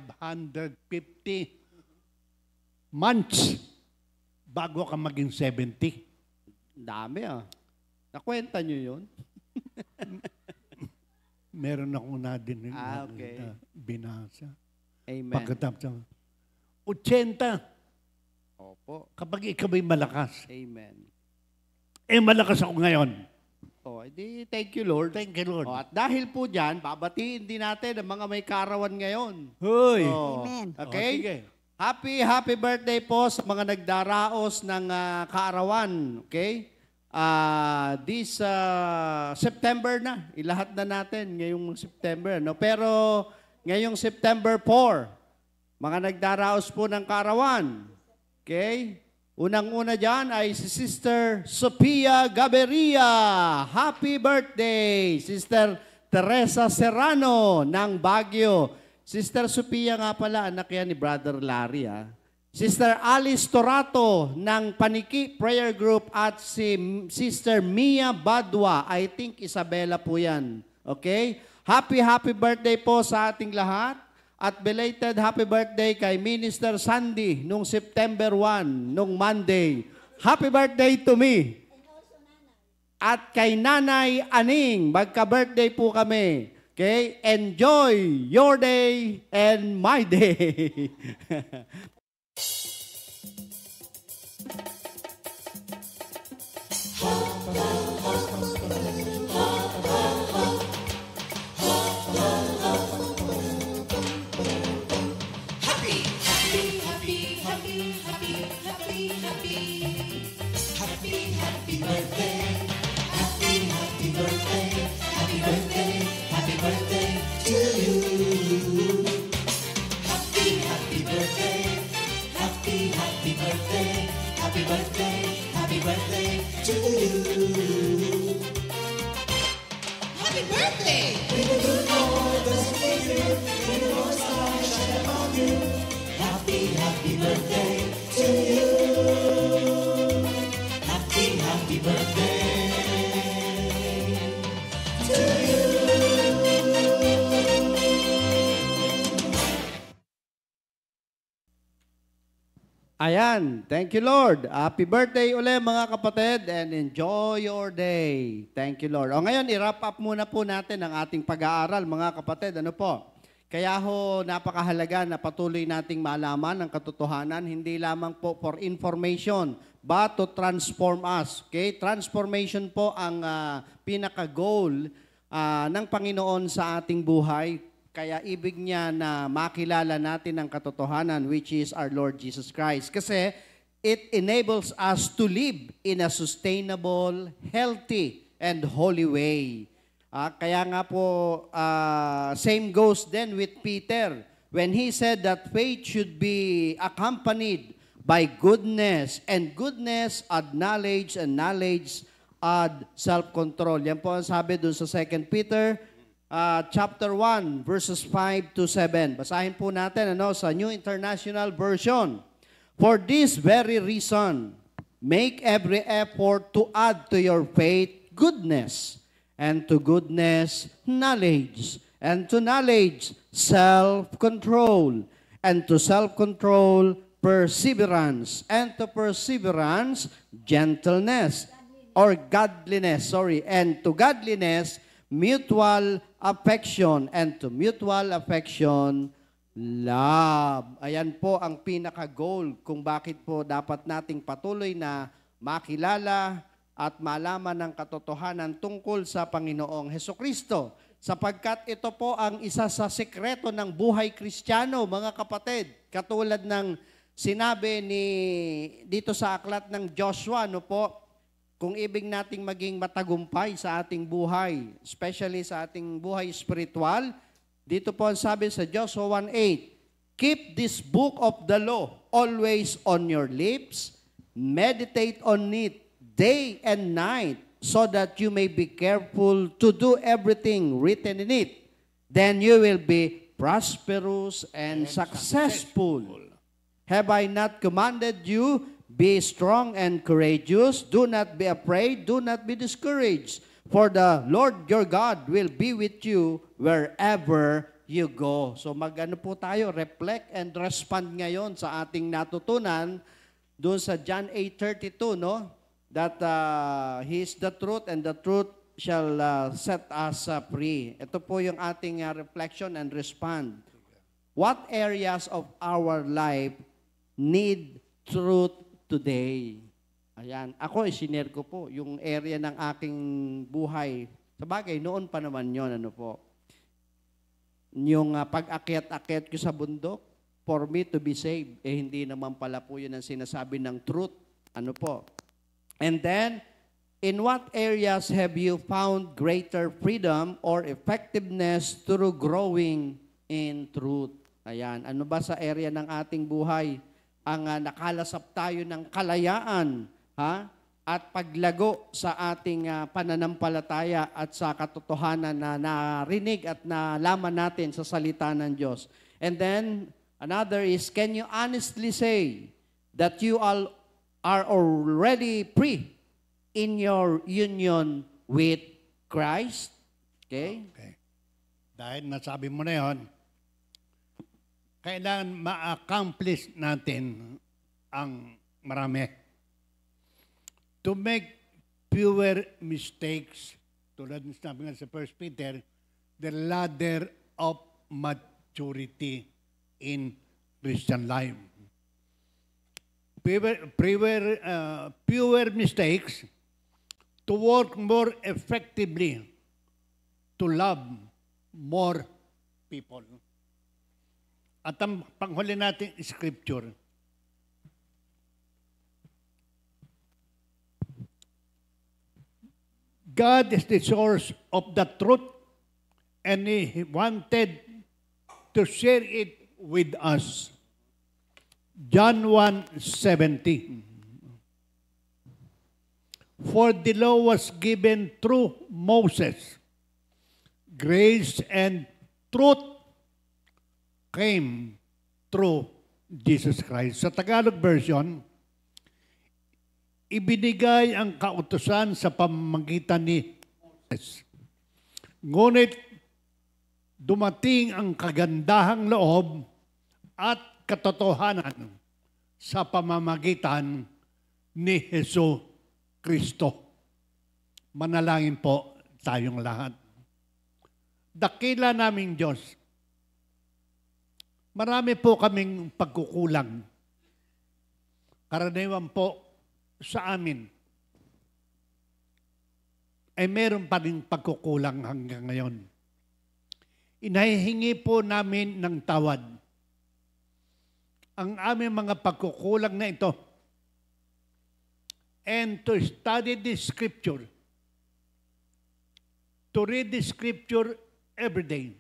555,550 months bago ka maging 70. Dami Nakwenta nyo yun? Meron akong nadinig Okay. na binasa. Amen. Pagkatapos, 80 Opo. kapag ikaw ay malakas. Amen. Malakas ako ngayon. Edi thank you, Lord. Thank you, Lord. At dahil po dyan, babatiin din natin ang mga may karawan ngayon. Hoy! Amen. Okay? Sige. Happy birthday po sa mga nagdaraos ng kaarawan. Okay? This September na. Ilahat na natin ngayong September. No? Pero ngayong September 4, mga nagdaraos po ng kaarawan. Okay? Unang-una dyan ay si Sister Sophia Gaberia. Happy birthday! Sister Teresa Serrano ng Baguio. Sister Sophia nga pala, anak yan ni Brother Larry. Sister Alice Torato ng Paniki Prayer Group at si Sister Mia Badwa. I think Isabela po yan. Okay? Happy birthday po sa ating lahat. At belated happy birthday kay Minister Sandy nung September 1, nung Monday. Happy birthday to me. At kay Nanay Aning, magka-birthday po kami. Okay? Enjoy your day and my day. Ayan, thank you Lord. Happy birthday ulit mga kapatid and enjoy your day. Thank you Lord. O ngayon, i-wrap up muna po natin ang ating pag-aaral mga kapatid. Ano po? Kaya ho, napakahalaga na patuloy nating malaman ang katotohanan, hindi lamang po for information, but to transform us. Okay? Transformation po ang pinaka-goal ng Panginoon sa ating buhay. Kaya ibig niya na makilala natin ang katotohanan which is our Lord Jesus Christ. Kasi it enables us to live in a sustainable, healthy, and holy way. Kaya nga po, same goes then with Peter. When he said that faith should be accompanied by goodness, and goodness add knowledge, and knowledge add self-control. Yan po ang sabi dun sa 2 Peter chapter 1, verses 5 to 7. Basahin po natin sa New International Version. For this very reason, make every effort to add to your faith goodness, and to goodness, knowledge, and to knowledge, self-control, and to self-control, perseverance, and to perseverance, gentleness, or godliness, and to godliness, mutual affection, and to mutual affection, love. Ayan po ang pinaka-goal kung bakit po dapat nating patuloy na makilala at malaman ng katotohanan tungkol sa Panginoong Hesukristo. Sapagkat ito po ang isa sa sekreto ng buhay Kristiyano, mga kapatid. Katulad ng sinabi dito sa aklat ng Joshua, kung ibig nating maging matagumpay sa ating buhay, especially sa ating buhay spiritual, dito po ang sabi sa Joshua 1:8, keep this book of the law always on your lips, meditate on it day and night, so that you may be careful to do everything written in it. Then you will be prosperous and successful. Have I not commanded you? Be strong and courageous. Do not be afraid. Do not be discouraged. For the Lord your God will be with you wherever you go. So mag-ano po tayo, reflect and respond ngayon sa ating natutunan doon sa John 8:32, that He is the truth and the truth shall set us free. Ito po yung ating reflection and respond. What areas of our life need truth today? Ayan. Ako, isinare ko po yung area ng aking buhay. Sabagay, noon pa naman yun, yung pag-akyat-akyat ko sa bundok, for me to be saved, hindi naman pala po yun ang sinasabi ng truth. And then, in what areas have you found greater freedom or effectiveness through growing in truth? Ayan. Ano ba sa area ng ating buhay ang nakalasap tayo ng kalayaan, at paglago sa ating pananampalataya at sa katotohanan na narinig at nalaman natin sa salita ng Diyos. And then, another is, can you honestly say that you all are already free in your union with Christ? Okay? Dahil nasabi mo na yun, kailangan ma-accomplish natin ang marami. To make fewer mistakes, tulad ng sinabi nga sa 1 Peter, the ladder of maturity in Christian life. Fewer mistakes, to work more effectively, to love more people. At ang panghuli natin scripture, God is the source of the truth, and He wanted to share it with us. John 1:70. For the law was given through Moses. Grace and truth came through Jesus Christ. Sa Tagalog version, ibinigay ang kautusan sa pamamagitan ni Moses. Ngunit dumating ang kagandahang loob at katotohanan sa pamamagitan ni Hesus Kristo. Manalangin po tayong lahat. Dakila naming Diyos, marami po kaming pagkukulang. Karaniwan po sa amin ay meron pa rin pagkukulang hanggang ngayon. Inahihingi po namin ng tawad. Ang aming mga pagkukulang na ito and to study the Scripture, to read the Scripture every day.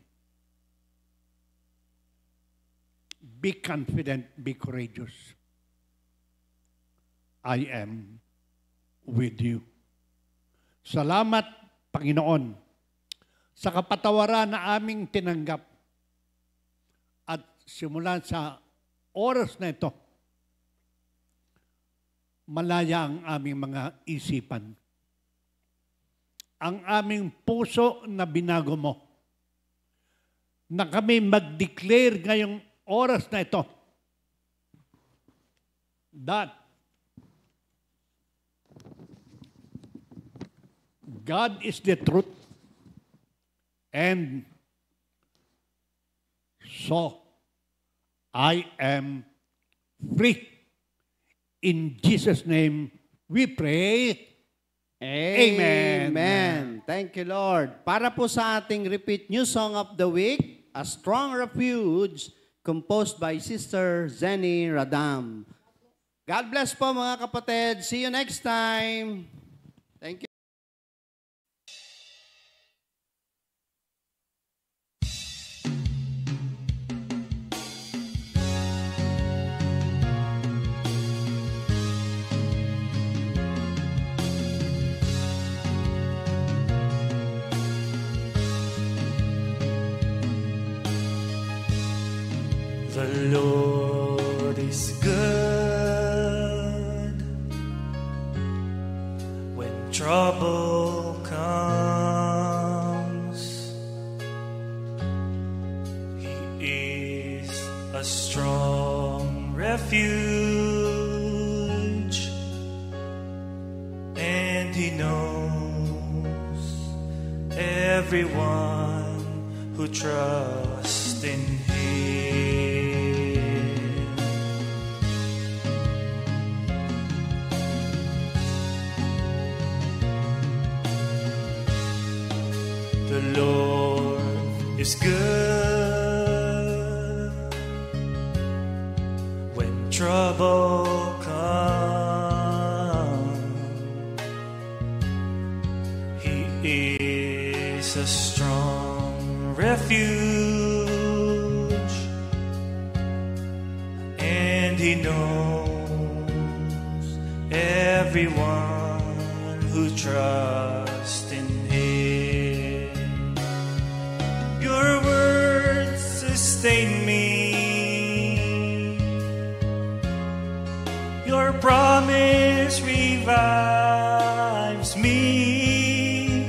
Be confident, be courageous. I am with you. Salamat, Panginoon, sa kapatawaran na aming tinanggap. At simulan sa oras na ito, malaya ang aming mga isipan. Ang aming puso na binago mo. Na kami mag-declare ngayong oras na ito that God is the truth, and so I am free. In Jesus' name we pray. Amen. Amen. Thank you, Lord. Para po sa ating repeat new song of the week, A Strong Refuge, composed by Sister Zenny Radam. God bless po mga kapatid. See you next time. Thank you. The Lord is good when trouble comes. He is a strong refuge, and He knows everyone who trusts in Him. The Lord is good when trouble comes. He is a strong refuge, and He knows everyone who trusts in Him. Your words sustain me. Your promise revives me.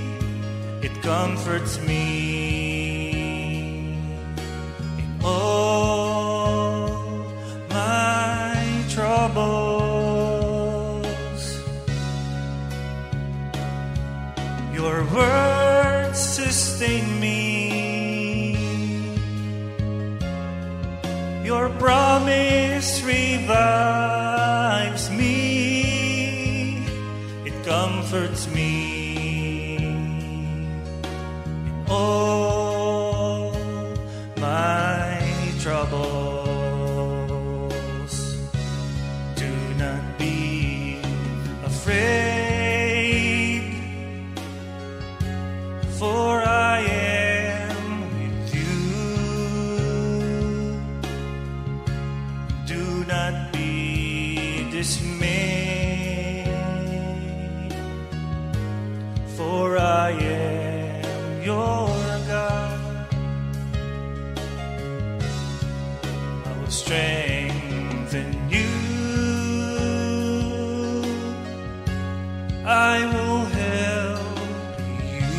It comforts me in all my troubles. Your words sustain me. Your promise revives me. It comforts me in all my troubles. Do not be afraid, for I am with you. Do not be dismayed, for I am your God. I will strengthen you. I will help you.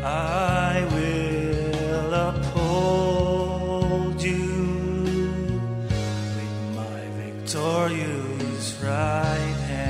I will uphold you victorious right hand.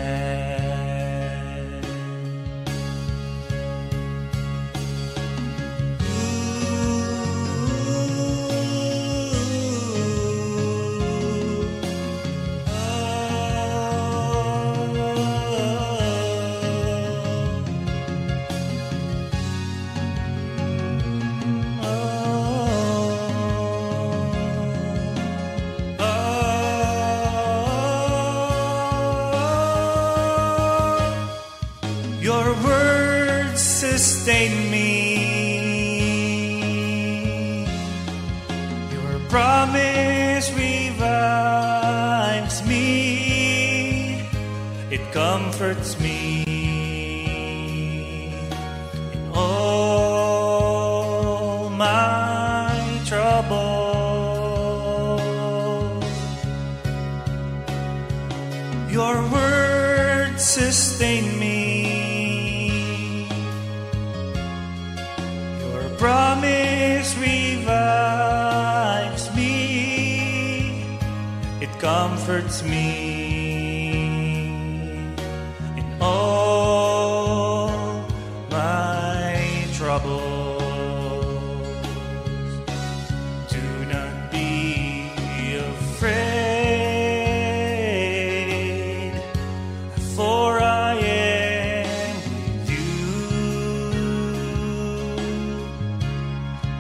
Your words sustain me. Your promise revives me. It comforts me in all my trouble. Your words sustain me. Promise revives me. It comforts me in all my troubles. Do not be afraid, for I am with you.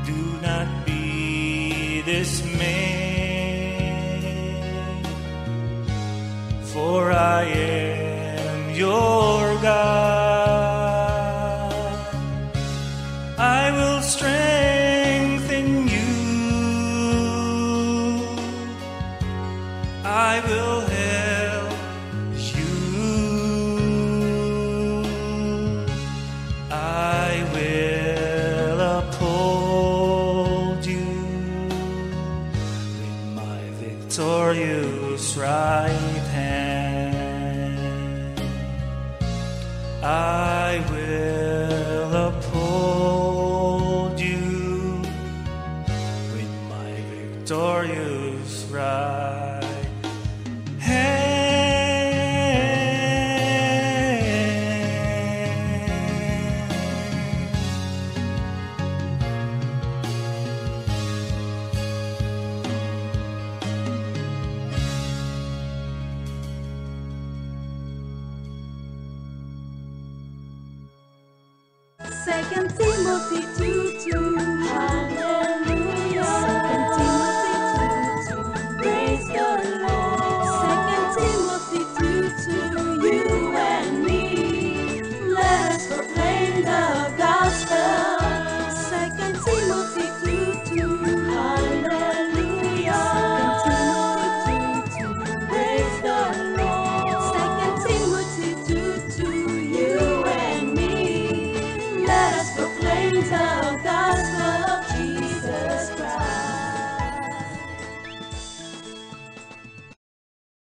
Do not be dismayed, for I am your God. I will strengthen you. I will help you. I will uphold victorious right hand. I will uphold you with my victorious right hand.